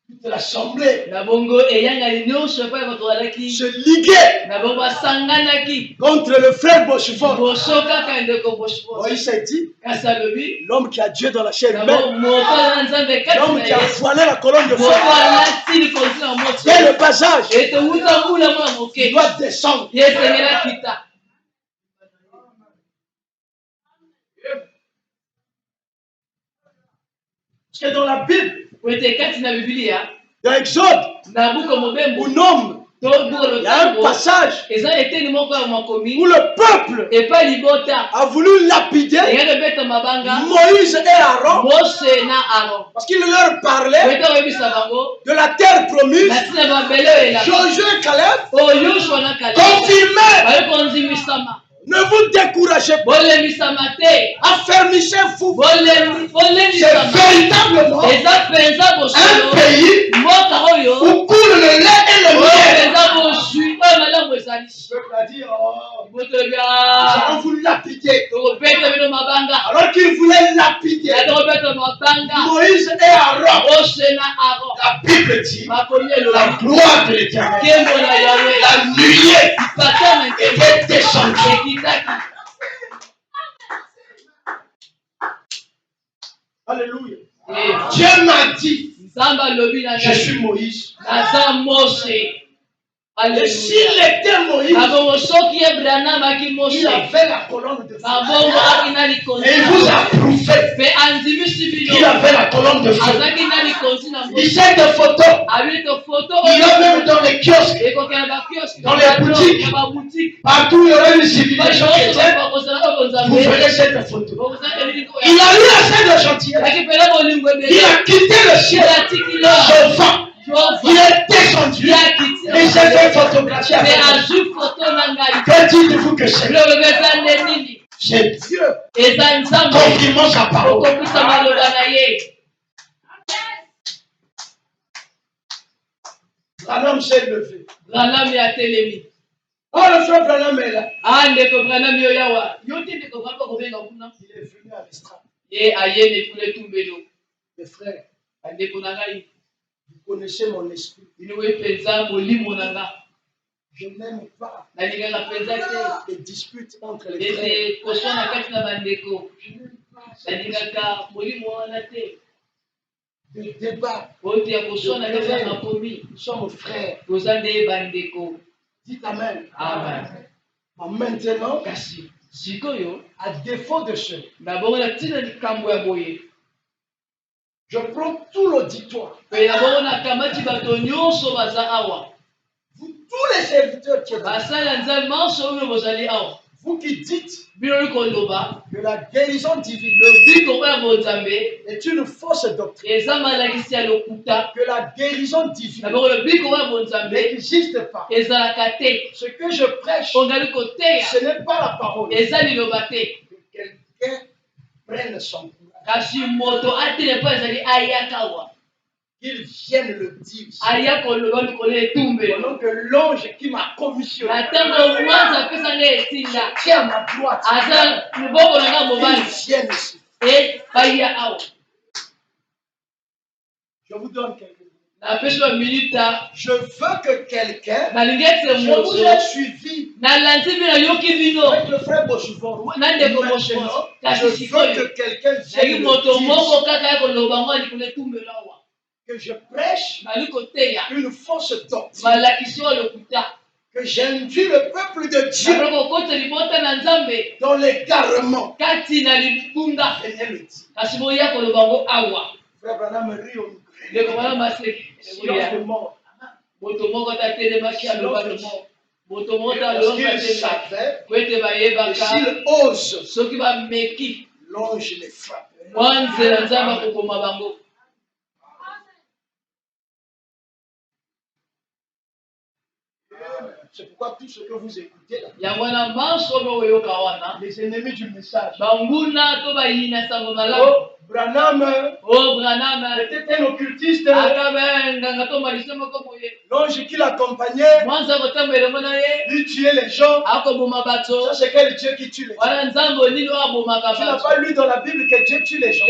toute l'assemblée na bongo eyanga nyonso pa batolaki se liguait na bongo sanganaki contre le frère Bochefort. Bosoka kande ko Bochefort. Il s'est dit, Kasalobi l'homme qui a Dieu dans la chair na humaine, l'homme qui a voilé la colonne de feu dès le bas âge, il doit descendre. Parce que dans la Bible, dans Exode, où homme, il y a un passage où le peuple a voulu lapider Moïse et Aaron parce qu'il leur parlait de la terre promise. Josué et Caleb confirmaient. Ne vous découragez pas. Affermissez-vous. C'est véritablement un pays où coule le lait et le miel. Le peuple a dit, nous allons vous lapider. Alors qu'ils voulaient lapider Moïse et Aaron, la Bible dit, la gloire de l'Éternel, la nuée était descendue. Alléluia. Dieu m'a dit, je suis Moïse. Et s'il était Moïse, il avait la colonne de feu. Et il vous a prouvé qu'il avait la colonne de feu. Il sait des photos. Il a même dans les kiosques, dans les boutiques, partout où il y aurait une civilisation chrétienne, vous verrez cette photo. Il a eu assez de chantier. Il a quitté le ciel, son vent. Il est descendu et s'est fait photographier avec lui. Que dites-vous que c'est? C'est Dieu confirmant sa parole. Un homme s'est levé. Branham ya telemi. Oh, le frère Branham est là. Ah, ndeko Branham yo yawa. Yo te ndeko Branham ko benga kuna. Il est venu à l'estrade. Ye ayene kule tumbelo. Mes frères, Ndeko nangai. vous connaissez mon esprit. Inowe penza molimo nanga. Je n'aime pas les disputes entre les frères. Des débats. Nous sommes frères. Dites Amen. Amen. Maintenant, à défaut de ce, je prends tout l'auditoire. Vous, tous les serviteurs qui êtes là, vous qui dites que la guérison divine est une fausse doctrine, que la guérison divine n'existe pas. Ce que je prêche, ce n'est pas la parole. Que quelqu'un prenne son courage. Qu'il vienne le dire. Pendant que l'ange qui m'a commissionné qui est à ma droite, qu'il vienne ici. Je vous donne quelques minutes. Je veux que quelqu'un, je vous ai suivi avec le frère Bochivon. Maintenant, je veux que quelqu'un vienne me dire que je prêche une fausse doctrine, que j'induis le peuple de Dieu dans l'égarement. Venez le dire. Frère Branham rit au micro. Qu'il savait que s'il ose, l'ange les frappe. C'est pourquoi tout ce que vous écoutez là, les ennemis du message. Branham était un occultiste. L'ange qui l'accompagnait, lui tuait les gens. Ça, c'est quel Dieu qui tue les gens? Tu n'as pas lu dans la Bible que Dieu tue les gens.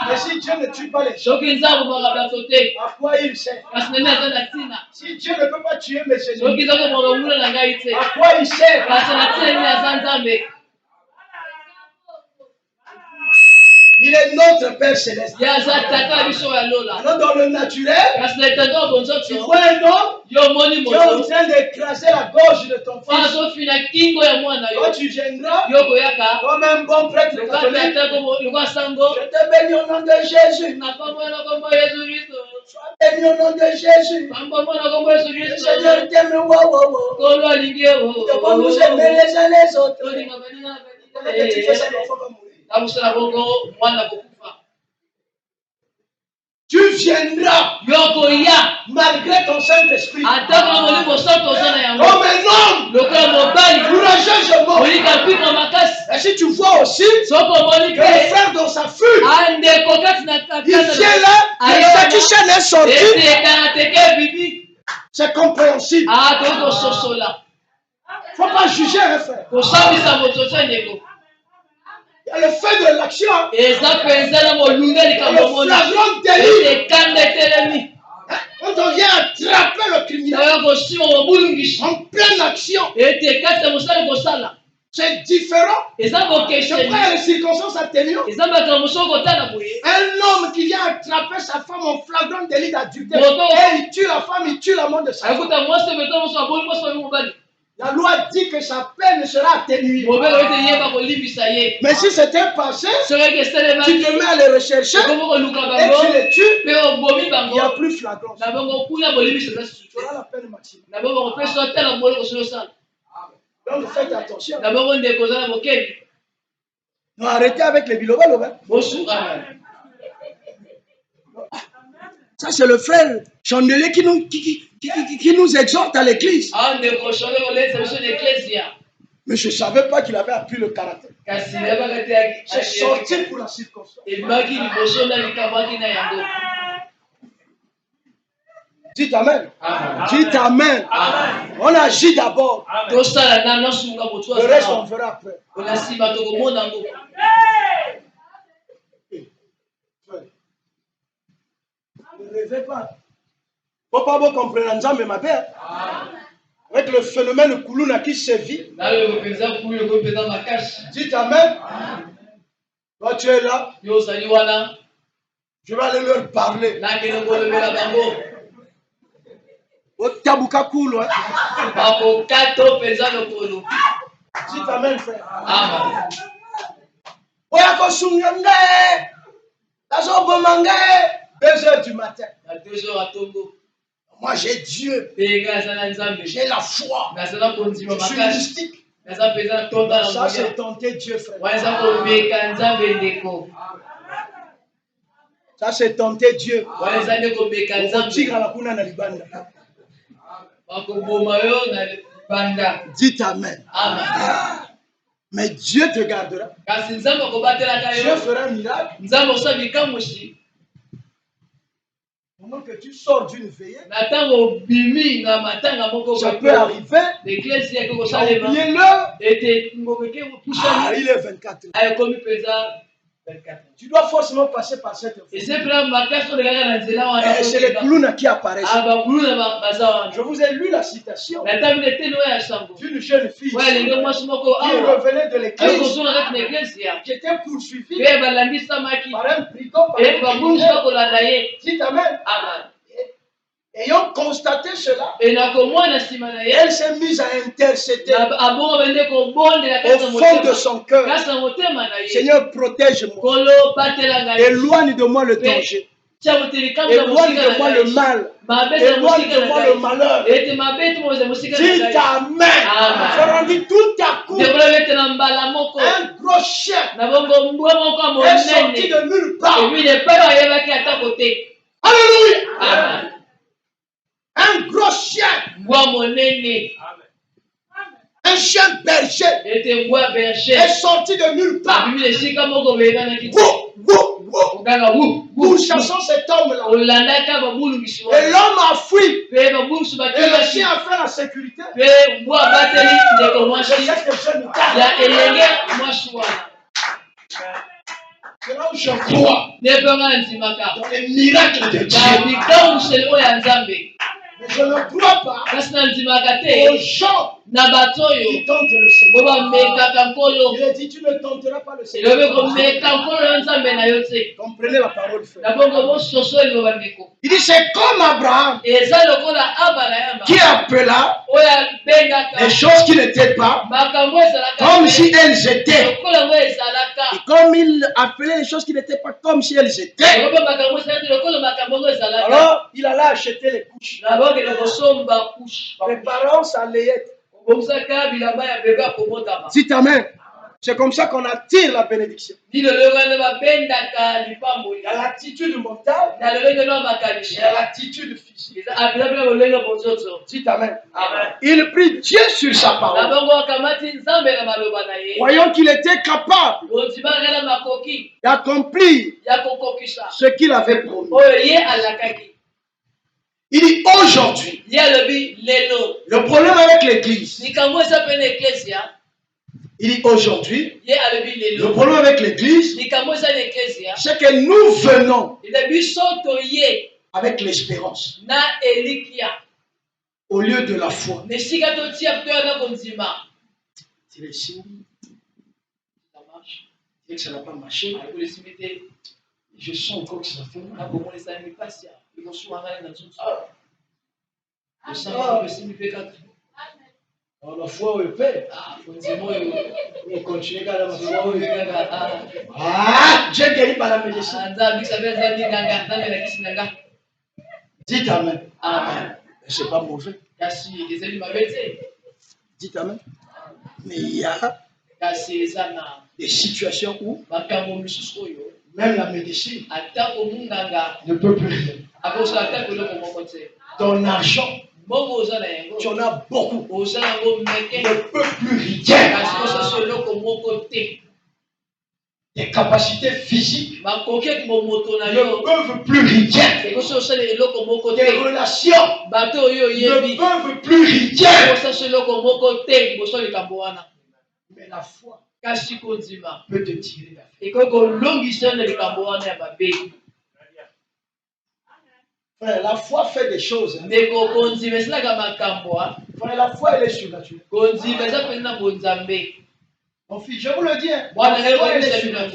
Mais si Dieu ne tue pas les gens, à quoi il sert? Si Dieu ne peut pas tuer mes ennemis, à quoi il sert? Il est notre Père Céleste. Alors dans le naturel, tu vois un homme qui est en train d'écraser la gorge de ton fils. Quand tu viendras, comme un bon prêtre catholique, je te bénis au nom de Jésus. Sois béni au nom de Jésus. Le Seigneur t'aime. Nous devons nous aimer les uns les autres. Comment que tu fais ça, l'enfant va mourir? Tu viendras malgré ton Saint-Esprit comme un homme courageusement. Et si tu vois aussi que le frère dans sa fuite, il vient là, et ça qui chaîne est sorti, c'est compréhensible. Il ne faut pas juger un frère. Il y a le fait de l'action. Il y a le flagrant délit. Quand on vient attraper le criminel en pleine action, c'est différent. Je prends les circonstances atténuantes. Un homme qui vient attraper sa femme en flagrant délit d'adultère et il tue la femme, il tue l'amant de sa femme. La loi dit que sa peine sera atténuée. Mais si c'était passé, tu te mets à les rechercher et tu les tues, il n'y a plus flagrant. Tu auras la peine maximale. Donc faites attention. Non, arrêtez avec les biloba. Ça, c'est le frère Chandelier qui nous exhorte à l'église. Mais je ne savais pas qu'il avait appris le caractère. C'est sorti pour la circonstance. Dites Amen. Dites Amen. On agit d'abord. Le reste, on verra après. Ne rêvez pas. Il ne faut pas vous comprendre Nzambe ma père. Avec le phénomène Koulouna qui sévit. Dites Amen. Toi tu es là. Je vais aller leur parler. Tabuka Koulou. Dites Amen frère. Amen. Oya kosunga 2h du matin. Moi j'ai Dieu. J'ai la foi. Je suis mystique. Ça c'est tenter Dieu frère. Ça c'est tenter Dieu. Dites Amen. Amen. Mais Dieu te gardera. Dieu fera un miracle. Pendant que tu sors d'une veillée, ça peut arriver. Oubliez-le. Il est 24 heures. Tu dois forcément passer par cette fois. Et c'est les clowns qui apparaissent. Je vous ai lu la citation d'une jeune fille qui revenait de l'église, qui était poursuivie par un brigand. Dites Amen. Ayant constaté cela, elle s'est mise à intercéder au fond de son cœur. Seigneur, protège-moi. Éloigne de moi le danger. Éloigne de moi le mal. Éloigne de moi le malheur. Dites Amen. Je rendis tout à coup. Un gros chien est sorti de nulle part. Alléluia. Amen. Un gros chien. Un chien berger est sorti de nulle part. Pourchassant cet homme-là. Et l'homme a fui. Et le chien a fait la sécurité. C'est là où je crois dans les miracles de Dieu. Mais je ne crois pas aux gens qui tentent le Seigneur. Il a dit, tu ne tenteras pas le Seigneur. Comprenez la parole, frère. Il dit, c'est comme Abraham qui appela les choses qui n'étaient pas comme si elles étaient. Et comme il appelait les choses qui n'étaient pas comme si elles étaient, alors il allait acheter les couches, préparant sa layette. Dites Amen. C'est comme ça qu'on attire la bénédiction. Il y a l'attitude mentale, il y a l'attitude physique. Dites Amen. Il prit Dieu sur sa parole, voyant qu'il était capable d'accomplir ce qu'il avait promis. Il dit aujourd'hui, le problème avec l'église, il dit aujourd'hui, le problème avec l'église, c'est que nous venons avec l'espérance au lieu de la foi. C'est les signes. Ça marche. Et que ça n'a pas marché. Je sens encore que ça fait mal. La foi au Père. On continue à la foi au Père. Dieu guérit par la médecine. Dites Amen. Amen. C'est pas mauvais. Dites Amen. Mais il y a des situations où même la médecine ne peut plus rien. Ton argent, tu en as beaucoup, ne peut plus rien. des capacités physiques ne peuvent plus rien. Des relations ne peuvent plus rien. Mais la foi peut te tirer d'affaire. Frère, la foi fait des choses. Hein. Frère, la foi, elle est surnaturelle. Mon fils, je vous le dis. Hein, la foi, elle est surnaturelle.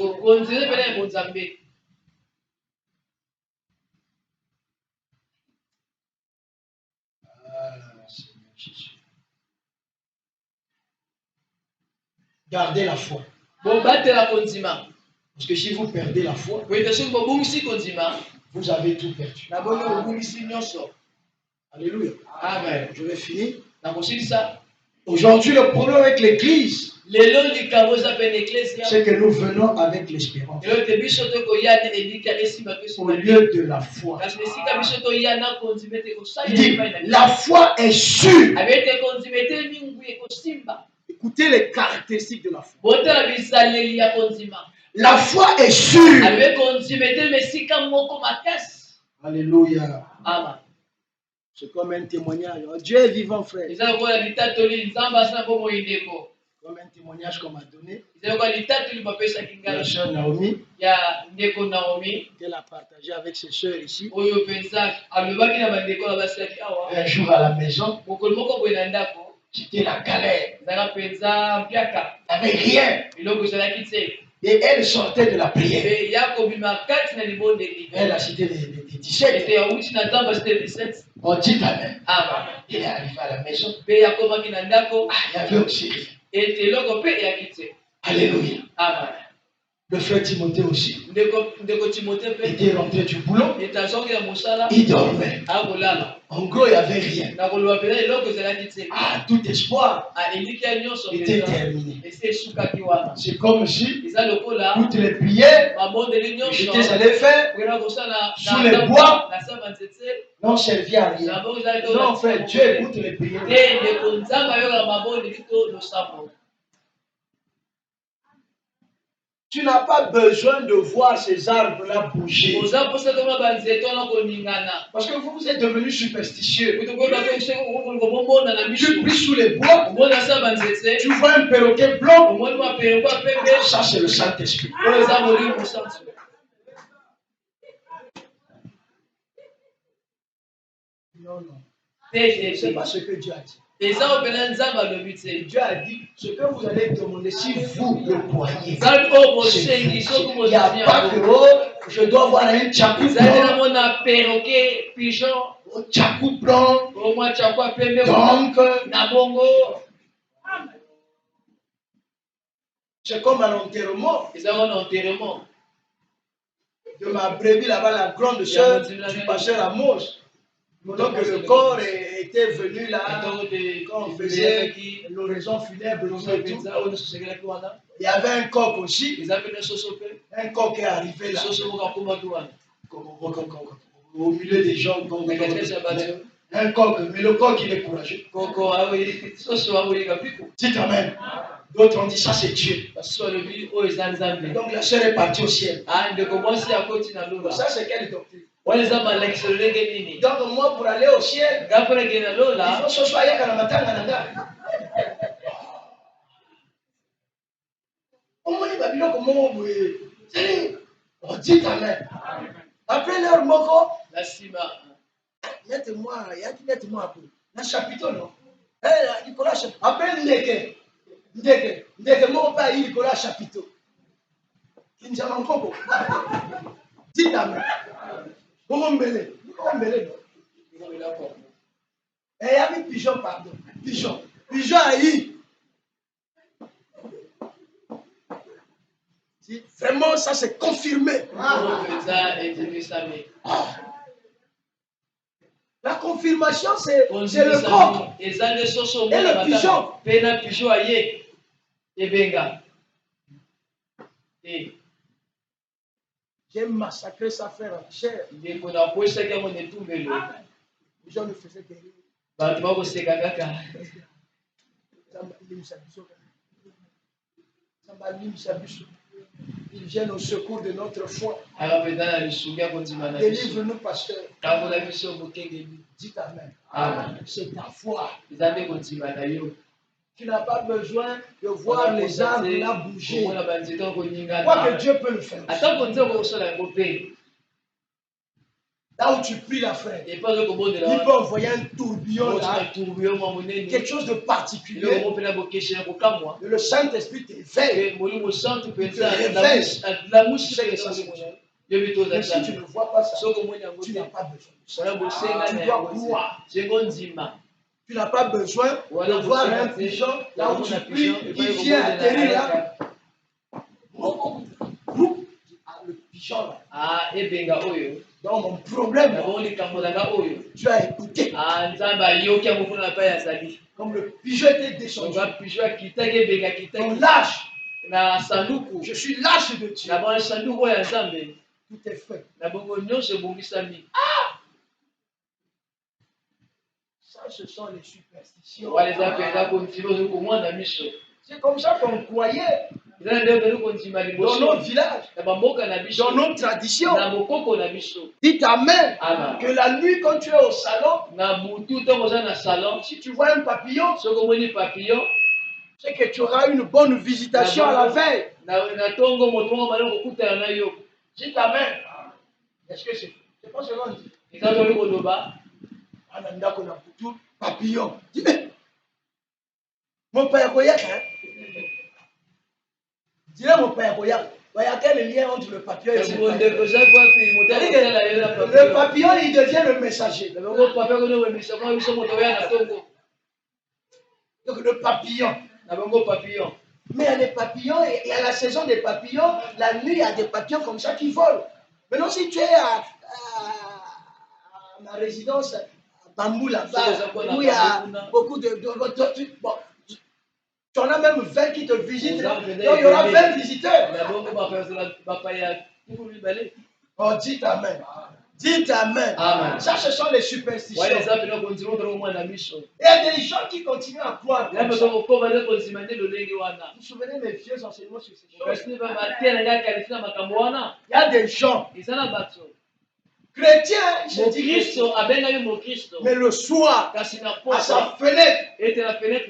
Seigneur Jésus. Gardez la foi. Parce que si vous perdez la foi, vous avez tout perdu. Alléluia. Amen. Je vais finir. Aujourd'hui, le problème avec l'église, c'est que nous venons avec l'espérance au lieu de la foi. Il dit, la foi est sûre. Écoutez les caractéristiques de la foi. La foi est sûre. Alléluia. Amen. C'est comme un témoignage. Dieu est vivant, frère. Comme un témoignage qu'on m'a donné. La sœur Naomi. Qu'elle a partagé avec ses sœurs ici. Un jour à la maison. C'était la galère. Il n'y avait rien. Et elle sortait de la prière. Elle a cité les 17. On dit Amen. Il est arrivé à la maison. Il y avait aussi rien. Alléluia. Amen. Le frère Timothée aussi. était rentré du boulot. Il dormait. En gros, il n'y avait rien. Tout espoir était terminé. C'est comme si toutes les prières que j'étais allé faire sous les bois n'ont servi à rien. Non, frère, Dieu écoute les prières. Tu n'as pas besoin de voir ces arbres-là bouger. Parce que vous êtes devenus superstitieux. Tu pries sous les bois. Tu vois un perroquet blanc. Ça, c'est le Saint-Esprit. Non. C'est pas ce que Dieu a dit. Dieu a dit ce que vous allez demander si vous le croyez. Il n'y a pas que je dois avoir un tchakou blanc. Donc, c'est comme un enterrement. De ma brebis là-bas, la grande sœur du pasteur Amos. Donc le corps était venu là, quand on faisait l'oraison funèbre, il y avait un coq aussi. Un coq est arrivé là. Au milieu des gens. Un coq, mais le coq il est courageux. Dites Amen. D'autres ont dit ça c'est Dieu. Donc la sœur est partie au ciel. Ça c'est quelle doctrine? Donc moi pour aller au ciel, il faut se soigner quand on m'attend. On dit Amen. Après leur moko, mettez-moi un peu. Un chapiteau, non? Après Ndeke, mon père, il colle un chapiteau. Dites Amen. Et il y avait pigeon, pardon. Pigeon aïe. Vraiment, ça c'est confirmé. La confirmation, c'est le coq. Et le pigeon. J'ai massacré sa frère en chair. Les gens me faisaient guérir. Ils viennent au secours de notre foi. Délivre-nous, Délivre-nous, pasteur. Dites Amen. Amen. C'est ta foi. Tu n'as pas besoin de voir les arbres là bouger. Quoi que Dieu peut le faire. Là où tu pries la frère, il peut envoyer un tourbillon là, quelque chose de particulier. Et le Saint-Esprit t'éveille. Mais si tu ne vois pas ça, tu n'as pas besoin. Tu dois croire. Tu n'as pas besoin de voir un pigeon là où tu pries, il vient atterrir là. Le pigeon là. Donc mon problème, tu as écouté. Comme le pigeon était descendu. On lâche. Je suis lâche de Dieu. Tout est fait. Ça, ce sont les superstitions. C'est comme ça qu'on croyait. Dans nos villages, dans nos traditions. Dites Amen. Que la nuit, quand tu es au salon, si tu vois un papillon, c'est que tu auras une bonne visitation à la veille. Dites Amen. Est-ce que c'est pas ce qu'on dit? Papillon. Mon père Goyak, hein? Dis-le mon père Goyak. Il y a quel lien entre le papillon et le papillon, il devient le messager. Donc le papillon. Mais il y a des papillons, et il y a la saison des papillons. La nuit, il y a des papillons comme ça qui volent. Maintenant, si tu es à ma résidence, à Bambou là-bas, où il y a beaucoup de bon, tu en as même 20 qui te visitent. Donc il y aura 20 visiteurs. Oh, dites Amen. Dites Amen. Amen. Ça, ce sont les superstitions. Il y a des gens qui continuent à croire. Vous vous souvenez des vieux enseignements sur ces choses? Il y a des gens chrétiens, je dis Christo, mais le soir, à sa fenêtre,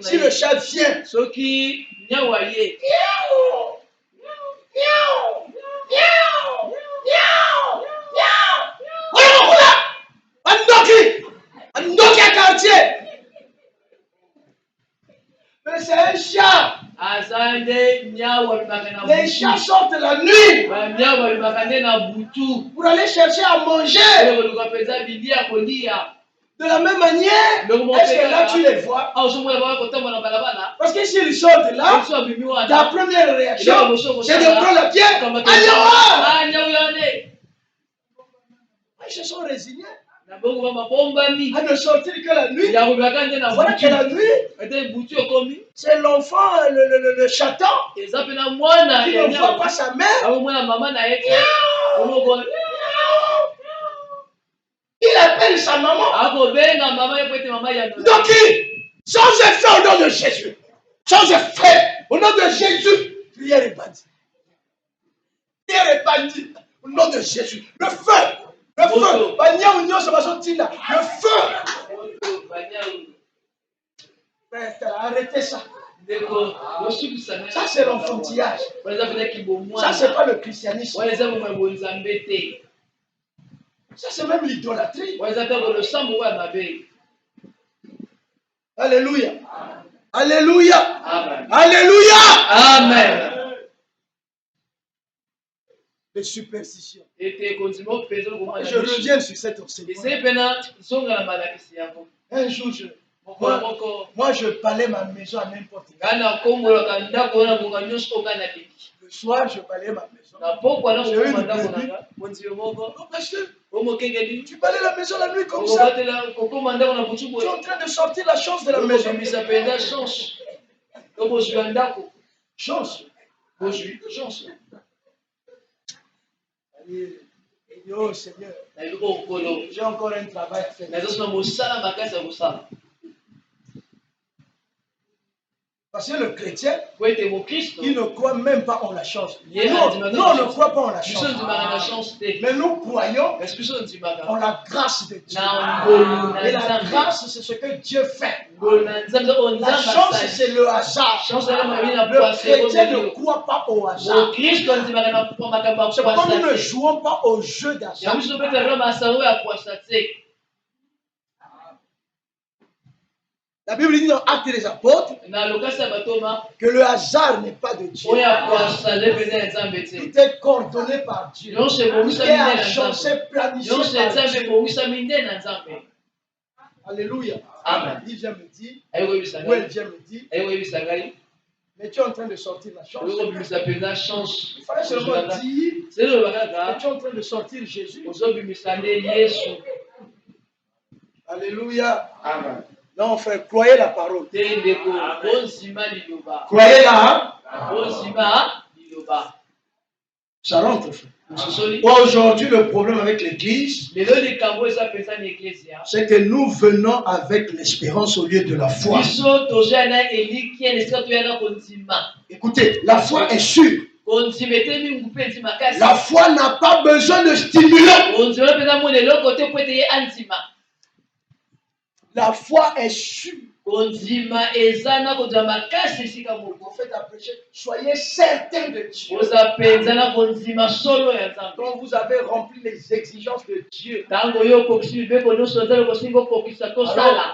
si le chat vient, mais c'est un chat. Les chats sortent la nuit pour aller chercher à manger. De la même manière, est-ce que là tu les vois? Parce que s'ils sortent là, ta première réaction, c'est de prendre la pierre. Ils se sont résignés à ne sortir que la nuit. Voilà que la nuit, c'est l'enfant, le chaton, qui ne voit pas sa mère. Il appelle sa maman. Donc, sans effet au nom de Jésus. Sans effet au nom de Jésus. Prière répandue. Prière répandue au nom de Jésus. Le feu. Le feu. Le feu. Arrêtez ça. Ça, c'est l'enfantillage. Ça, c'est pas le christianisme. Ça, c'est même l'idolâtrie. Alléluia. Alléluia. Amen. Alléluia. Amen. Les superstitions. Je reviens sur cette enseignement. Un jour, moi, je parlais ma maison à n'importe qui. Le soir, je parlais ma maison. J'ai eu une brebis. Oh, pasteur, tu parlais la maison la nuit comme ça. Tu es en train de sortir la chance de la maison. Chance. Oh Seigneur, j'ai encore un travail à faire. Parce que le chrétien, il ne croit même pas en la chance. Nous, on ne croit pas en la chance. Mais nous croyons en la grâce de Dieu. Et la grâce, c'est ce que Dieu fait. La chance, c'est le hasard. Le chrétien ne croit pas au hasard. C'est comme nous ne jouons pas au jeu d'hasard. La Bible dit dans Actes des Apôtres que le hasard n'est pas de Dieu. Tout est coordonné par Dieu. Tout est agencé, planifié par Dieu. Alléluia. Amen. Il vient me dire, ou elle vient me dire, mais tu es en train de sortir la chance. Il fallait seulement dire que tu es en train de sortir Jésus. Alléluia. Amen. Non, frère, croyez la parole. Croyez-la. Ça rentre, frère. Aujourd'hui, le problème avec l'église, c'est que nous venons avec l'espérance au lieu de la foi. Écoutez, la foi est sûre. La foi n'a pas besoin de stimulant. La foi est sûre. En fait, soyez certains de Dieu. Quand vous avez rempli les exigences de Dieu, alors,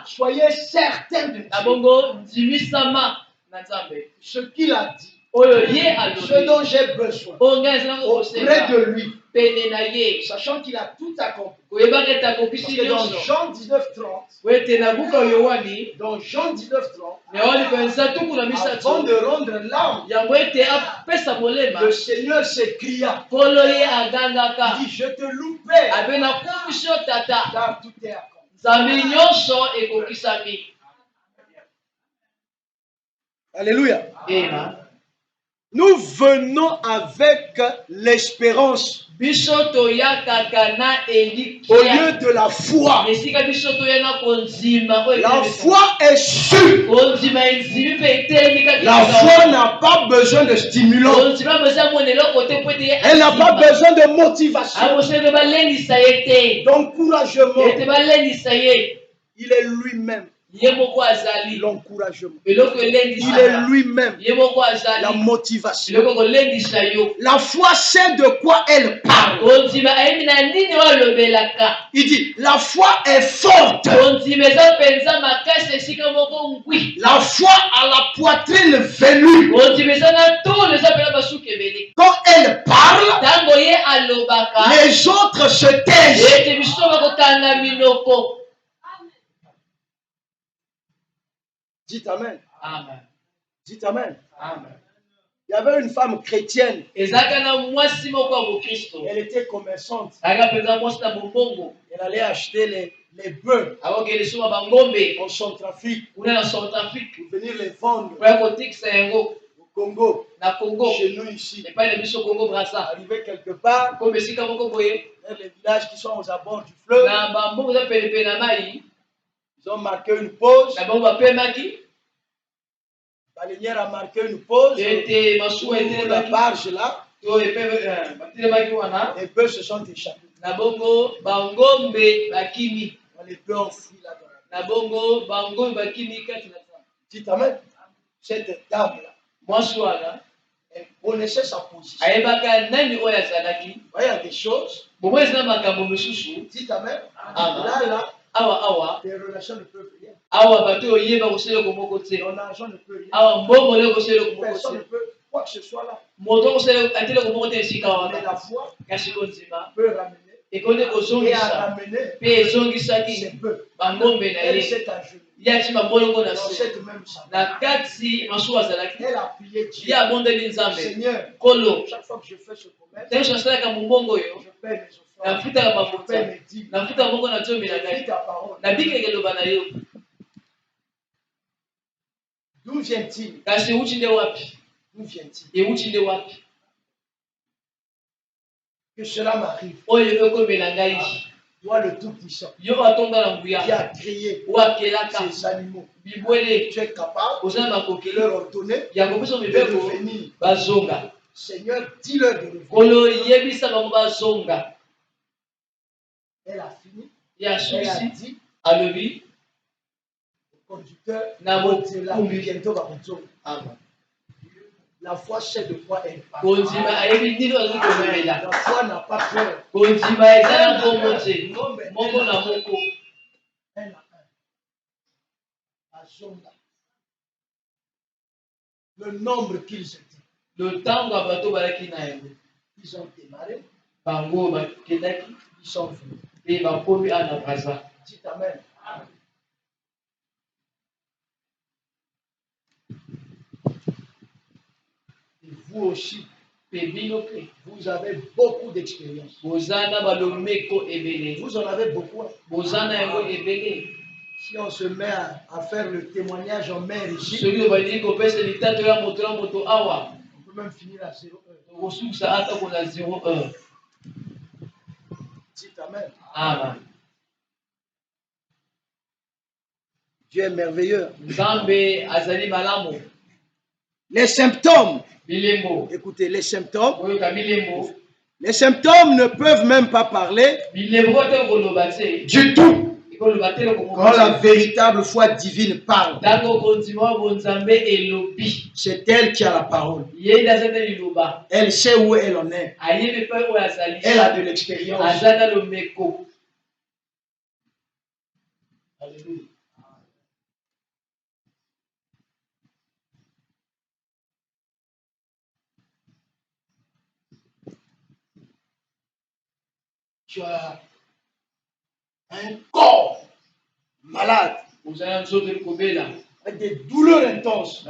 soyez certains de Dieu. Ce qu'il a dit, ce dont j'ai besoin auprès de lui, sachant qu'il a tout accompli. Parce que dans Jean 19:30, dans Jean 19:30, avant de rendre l'âme, le Seigneur s'écria, il dit, je te loue, Père, car tout est accompli. Alléluia. Amen. Nous venons avec l'espérance au lieu de la foi. La foi est sûre. La foi n'a pas besoin de stimulant. Elle n'a pas besoin de motivation, d'encouragement. Il est lui-même l'encouragement. Il est lui-même la motivation. La foi sait de quoi elle parle. Il dit, la foi est forte. La foi a la poitrine velue. Quand elle parle, les autres se taisent. Dites Amen. Amen. Dites Amen. Amen. Il y avait une femme chrétienne. Elle était commerçante. Elle allait acheter les bœufs en Centrafrique pour venir les vendre au Congo. Chez nous ici. Arrivé quelque part, dans les villages qui sont aux abords du fleuve, ils ont marqué une pause. La baleinière a marqué une pause. Sur la barge là. Les bœufs se sont échappés. Les bœufs ont fui là-bas. Dites Amen. Cette dame-là, elle connaissait sa position. Il y a des choses. Dites Amen. Là. Les relations ne peuvent rien. Ton argent ne peut rien. Personne ne peut quoi que ce soit là. Mais la foi peut ramener. Et à ramener, c'est peu. Elle s'est agenouillée dans cette même salle. Elle a prié Dieu. Seigneur, chaque fois que je fais ce commerce, je paie mes offrandes, je paie mes dîmes, je lis ta parole. D'où vient-il? D'où vient-il? Que cela m'arrive. Toi le Tout-Puissant, Yo atonda na nguya. qui a créé ces animaux, Bibwele. tu es capable Ozana de makoki. leur ordonner Yango biso de mibeko. revenir. Bazonga. Seigneur, dis-leur de revenir. Kolo yebisa bango bazonga. Elle a fini. Ya Elle a susi. dit. Alobi. Conducteur. Namo. Bientôt va conduire. Amen. La foi sait de quoi elle parle. Kondima ayebi nini bazokemela. La foi n'a pas peur. Kondima eza na kombo te. Moko na moko. Un à un. Azonga. Le nombre qu'ils étaient. Le tango ya bato balaki na yango. Ils ont démarré. Bango bakendaki. Ils sont venus. Pe bakomi ana braza. Dites amen. Et vous aussi, vous avez beaucoup d'expérience. Vous en avez beaucoup. Si on se met à faire le témoignage en mer ici, on peut même finir à 0,1. Dites amen. Amen. Dieu est merveilleux. Les symptômes. Écoutez, les symptômes. Les symptômes ne peuvent même pas parler du tout. Quand la véritable foi divine parle, c'est elle qui a la parole. Elle sait où elle en est. Elle a de l'expérience. Alléluia. Tu as un corps malade avec des douleurs intenses.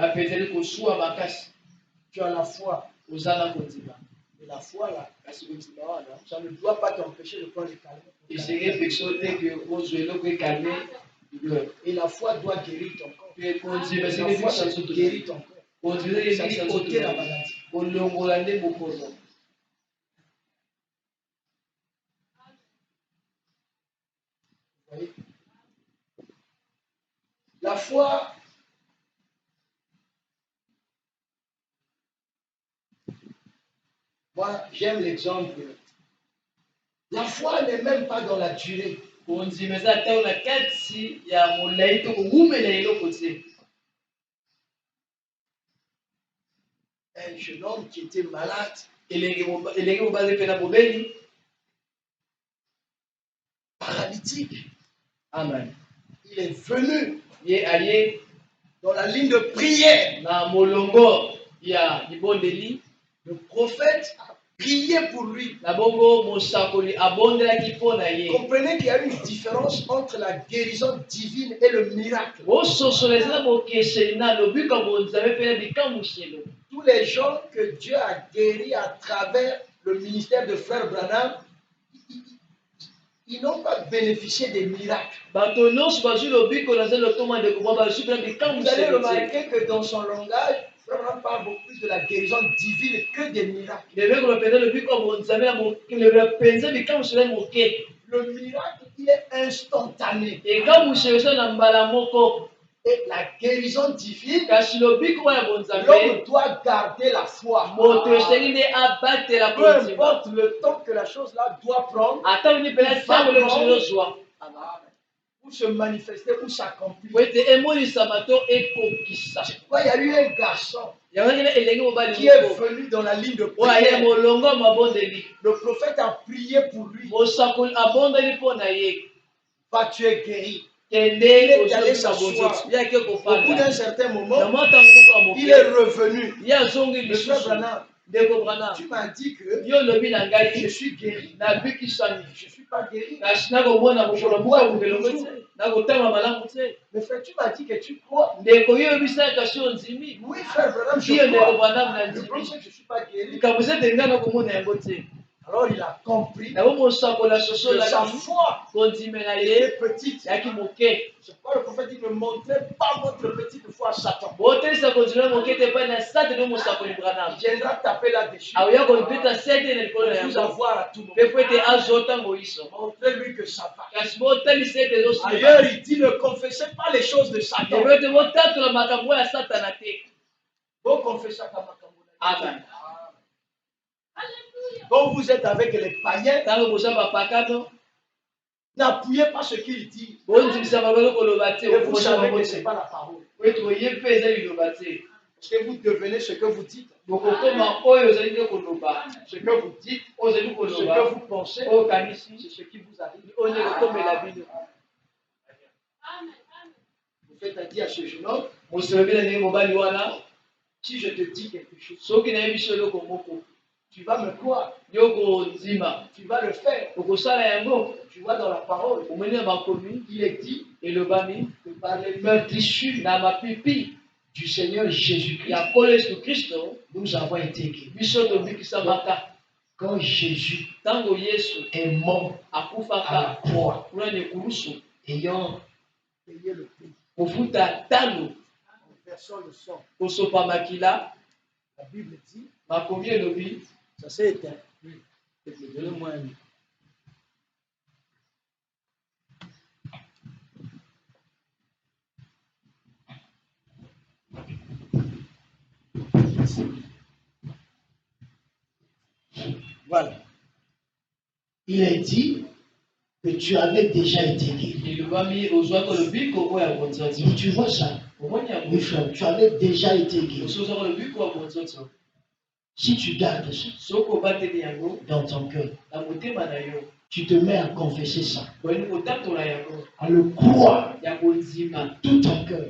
Tu as la foi. Et la foi là, ça ne doit pas t'empêcher de prendre les calmants. Et la foi doit guérir ton corps. La foi guérit ton corps. Ça dit ôter la maladie. La foi, moi j'aime l'exemple. La foi n'est même pas dans la durée. Un jeune homme qui était malade. Paralytique. Amen. Il est venu dans la ligne de prière. Le prophète a prié pour lui. Comprenez qu'il y a une différence entre la guérison divine et le miracle. Tous les gens que Dieu a guéris à travers le ministère de Frère Branham, ils n'ont pas bénéficié des miracles. Vous allez remarquer que dans son langage, Frère Branham parle beaucoup plus de la guérison divine que des miracles. Le miracle, il est instantané. Et la guérison divine, l'homme doit garder la foi. Peu importe le temps que la chose-là doit prendre, pour se manifester, pour s'accomplir. Il y a eu un garçon qui est venu dans la ligne de prière. Le prophète a prié pour lui. Va, tu es guéri. Il est allé s'asseoir. Au bout d'un certain moment, il est revenu. Le frère Branham, tu m'as dit que je suis guéri. Je ne suis pas guéri. Mais frère, tu m'as dit que tu crois. Oui, frère Branham, je crois. Le problème, c'est que je ne suis pas guéri. Alors il a compris que sa foi était petite. C'est pourquoi le prophète dit ne montrez pas votre petite foi à Satan. Il viendra taper là-dessus. Il vous avoir à tout moment. Montrez-lui que ça va. Ailleurs, il dit ne confessez pas les choses de Satan. Vous confessez à Amen. Quand vous êtes avec les païens, n'appuyez pas ce qu'ils disent. Et vous savez que ce n'est pas la parole. Parce que vous devenez ce que vous dites. Ce que vous dites, ce que vous pensez, c'est ce qui vous arrive. Vous faites un dit à ce jeune homme, si je te dis quelque chose, tu vas me croire. Tu vas le faire. Tu vois dans la parole, il est dit que par les meurtrissures du Seigneur Jésus-Christ, nous avons été guéris. Quand Jésus est mort à la croix, ayant payé le prix, en versant le sang, la Bible dit, ça s'est éteint. Donnez-moi un mot. Voilà. Il est dit que tu avais déjà été guéri. Et tu vois ça? Oui, frère, tu avais déjà été guéri. Si tu gardes ça dans ton cœur, tu te mets à confesser ça, à le croire de tout ton cœur,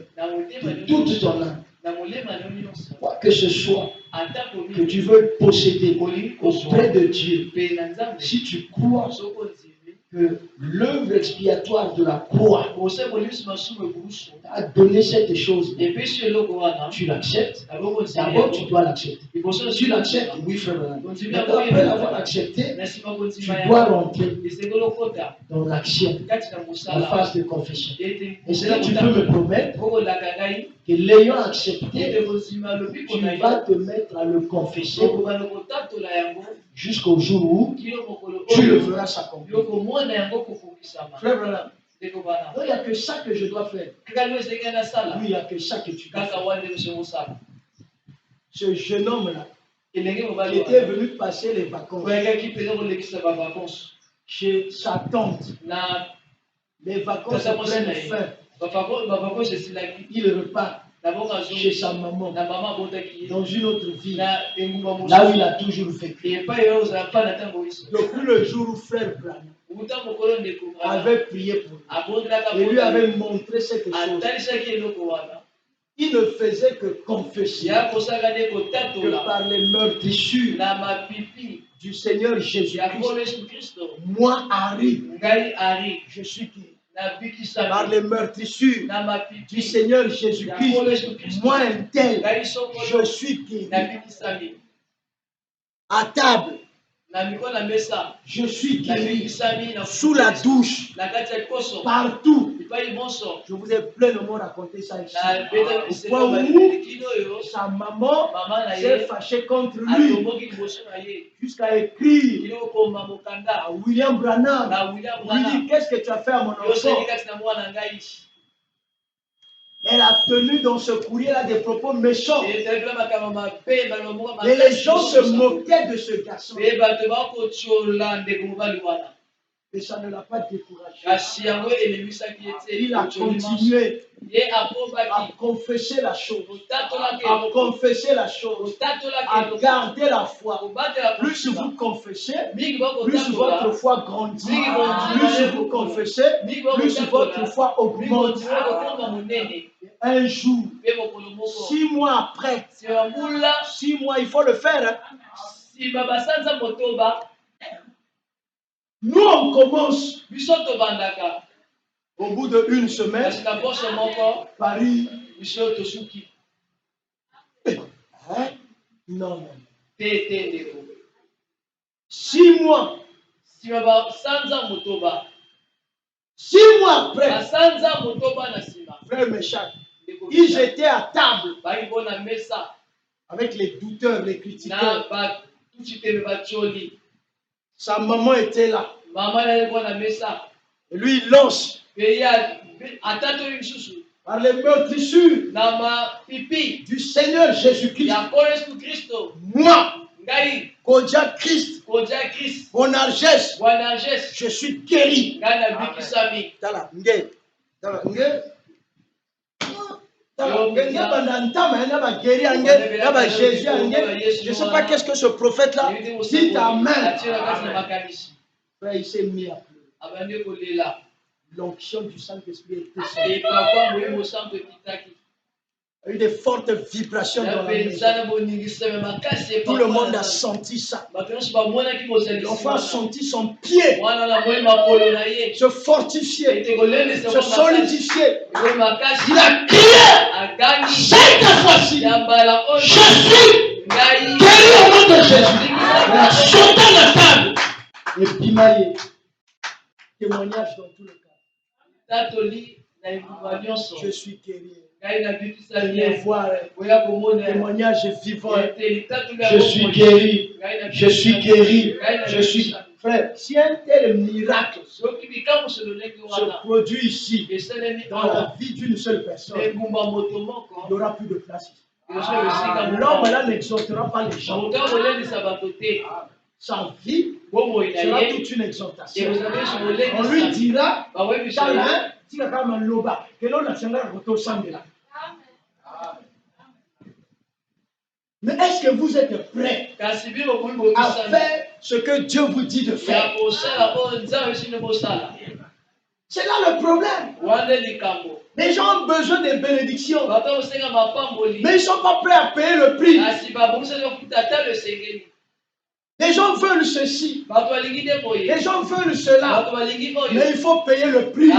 de toute ton âme, quoi que ce soit que tu veux posséder auprès de Dieu, si tu crois que l'œuvre expiatoire de la croix a donné cette chose, tu l'acceptes. D'abord, tu dois l'accepter. Tu l'acceptes, oui, frère. Maintenant, après l'avoir accepté, tu dois rentrer dans l'action, la phase de confession. Est-ce que tu peux me promettre que l'ayant accepté, tu vas te mettre à le confesser jusqu'au jour où tu le feras s'accomplir. Frère, il n'y a que ça que je dois faire. Oui, il n'y a que ça que tu dois faire. Ce jeune homme-là, il était venu passer les vacances chez sa tante. Les vacances prennent fin. Il repart chez sa maman dans une autre ville, là où il a toujours vécu. Depuis le jour où frère Branham avait prié pour lui et lui avait montré cette chose, il ne faisait que confesser que par les meurtrissures du Seigneur Jésus-Christ, moi, Harry, je suis guéri. Par les meurtrissures du Seigneur Jésus-Christ, moi, un tel, je suis guéri. À table, je suis guéri. Sous la douche, partout. Je vous ai pleinement raconté ça ici. Au point où sa maman s'est fâchée contre lui jusqu'à écrire à William Branham. Il dit, qu'est-ce que tu as fait à mon enfant? Elle a tenu dans ce courrier-là des propos méchants. Et les gens se moquaient de ce garçon. Et ça ne l'a pas découragé. Il a continué à confesser la chose, à garder la foi. Plus vous confessez, plus votre foi grandit. Plus vous confessez, plus votre foi augmente. Un jour, 6 mois après, 6 mois, il faut le faire. Nous, on commence. Au bout d'1 semaine, Paris. Hein? Non. 6 mois. 6 mois après, frère Méchac, ils étaient à table avec les douteurs, les critiqueurs. Sa maman était là. Et lui, il lance par les meurtrissures du Seigneur Jésus-Christ. Moi, Kodja Christ, Bonarges, je suis guéri. Je ne sais pas qu'est-ce que ce prophète-là dit. Amen. Frère, il s'est mis à pleurer. L'onction du Saint-Esprit était sur lui. Il y a eu des fortes vibrations dans la maison. Tout le monde a senti ça. L'enfant a senti son pied se fortifier, se solidifier. Il a crié cette fois-ci, je suis guéri au nom de Jésus. Il a sauté la table et bimaillé. Témoignage dans tous les cas. Je suis guéri. Témoignage vivant. Je suis guéri. Je suis guéri. Je suis. Frère, si un tel miracle se produit ici, dans la vie d'une seule personne, il n'y aura plus de place ici. L'homme là n'exhortera pas les gens. Sa vie sera toute une exhortation. On lui dira, mais est-ce que vous êtes prêts à faire ce que Dieu vous dit de faire? C'est là le problème. Les gens ont besoin de bénédictions, mais ils ne sont pas prêts à payer le prix. Les gens veulent ceci, les gens veulent cela, mais il faut payer le prix.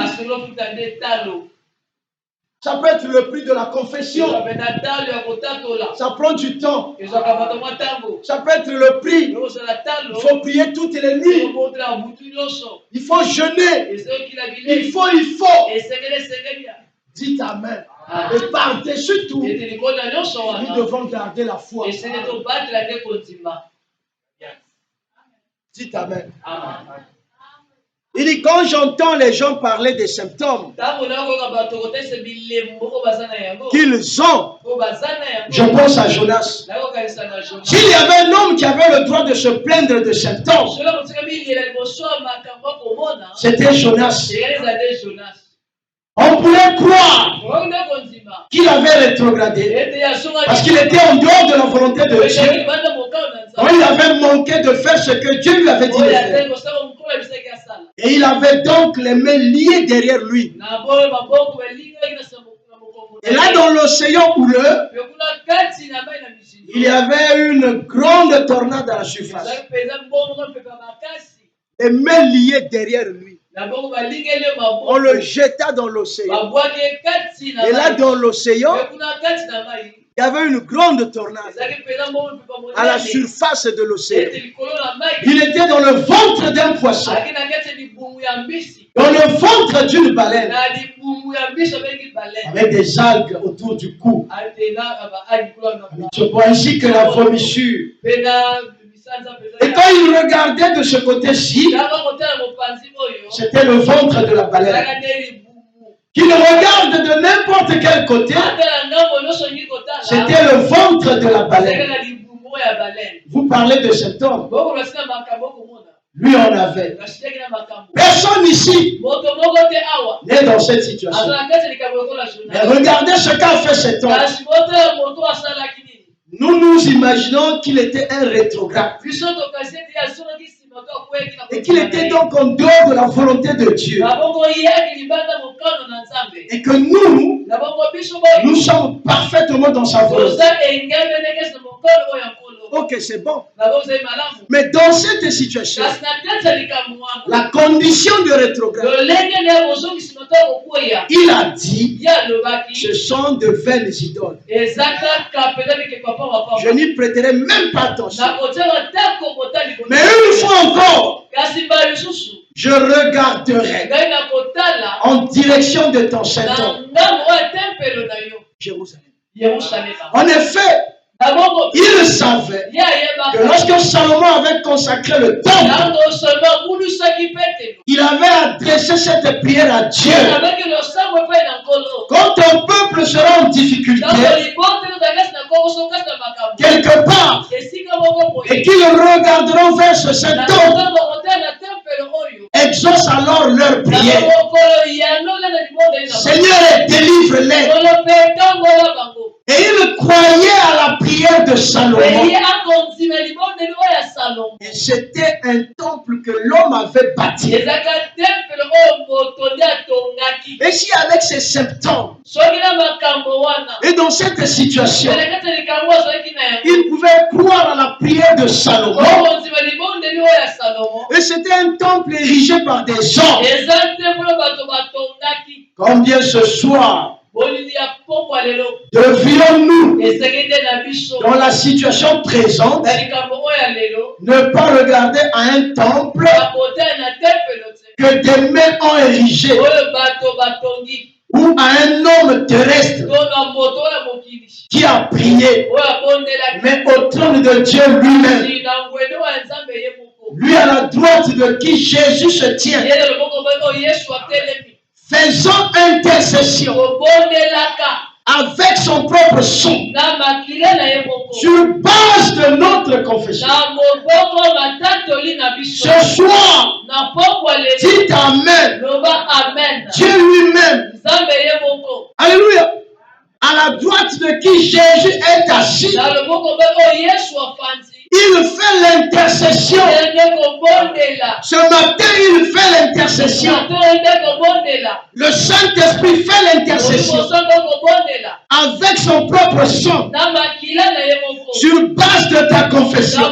Ça peut être le prix de la confession. Ça prend du temps. Ça peut être le prix. Il faut prier toutes les nuits. Il faut jeûner. Il faut. Dites Amen. Et par-dessus tout, nous devons garder la foi. Dites Amen. Il dit, quand j'entends les gens parler des symptômes qu'ils ont, je pense à Jonas. S'il y avait un homme qui avait le droit de se plaindre de symptômes, c'était Jonas. On pourrait croire qu'il avait rétrogradé parce qu'il était en dehors de la volonté de Dieu. Donc il avait manqué de faire ce que Dieu lui avait dit de faire. Et il avait donc les mains liées derrière lui. Et là, dans l'océan houleux, il y avait une grande tornade à la surface. Les mains liées derrière lui. On le jeta dans l'océan. Et là, dans l'océan, il y avait une grande tornade à la surface de l'océan. Il était dans le ventre d'un poisson, dans le ventre d'une baleine, avec des algues autour du cou, ainsi que la vomissure. Et quand il regardait de ce côté-ci, c'était le ventre de la baleine. Qu'il regarde de n'importe quel côté, c'était le ventre de la baleine. Vous parlez de cet homme. Lui en avait. Personne ici n'est dans cette situation. Mais regardez ce qu'a fait cet homme. Nous nous imaginons qu'il était un rétrograde. Et qu'il était donc en dehors de la volonté de Dieu. Et que nous sommes parfaitement dans sa volonté. ok, c'est bon. Mais dans cette situation, la condition de rétrograde, il a dit, ce sont de vaines idoles. Je n'y prêterai même pas attention. Mais une fois encore, je regarderai en direction de ton Saint-Homme, Jérusalem. En effet, il savait que lorsque Salomon avait consacré le temple, il avait adressé cette prière à Dieu. Quand un peuple sera en difficulté, quelque part, et qu'ils regarderont vers ce Saint-Homme, exauce alors leur prière. Seigneur, délivre-les. Et il croyait à la prière de Salomon. Et c'était un temple que l'homme avait bâti. Et si avec ces symptômes, et dans cette situation, il pouvait croire à la prière de Salomon. Et c'était un temple érigé par des hommes. Combien ce soir devions-nous, dans la situation présente, ne pas regarder à un temple que des mains ont érigé, ou à un homme terrestre qui a prié, mais au trône de Dieu lui-même, lui à la droite de qui Jésus se tient, faisant intercession avec son propre son, sur base de notre confession. Ce soir, dites Amen. Dieu lui-même, alléluia, à la droite de qui Jésus est assis, il fait l'intercession. Ce matin, il fait l'intercession. Le Saint-Esprit fait l'intercession avec son propre sang, sur base de ta confession.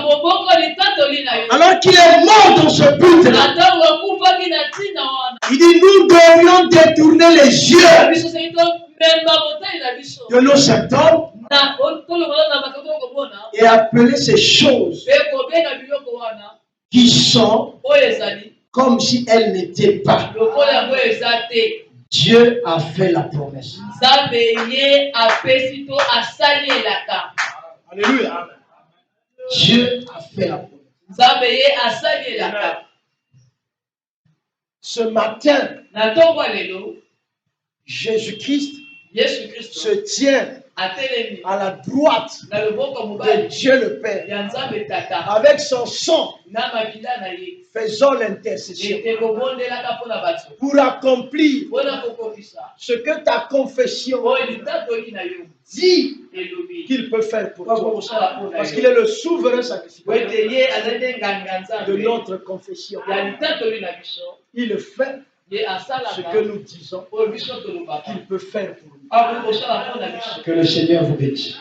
Alors qu'il est mort dans ce but-là, il dit, nous devrions détourner les yeux de nos symptômes et appeler ces choses qui sont comme si elles n'étaient pas. Dieu a fait la promesse. Alléluia. Dieu a fait la promesse. Ce matin, Jésus-Christ se tient à la droite de Dieu le Père, avec son sang, faisant l'intercession pour accomplir ce que ta confession dit qu'il peut faire pour toi, parce qu'il est le souverain sacrificateur de notre confession. Il fait ce que nous disons qu'il peut faire pour nous. Que le Seigneur vous bénisse.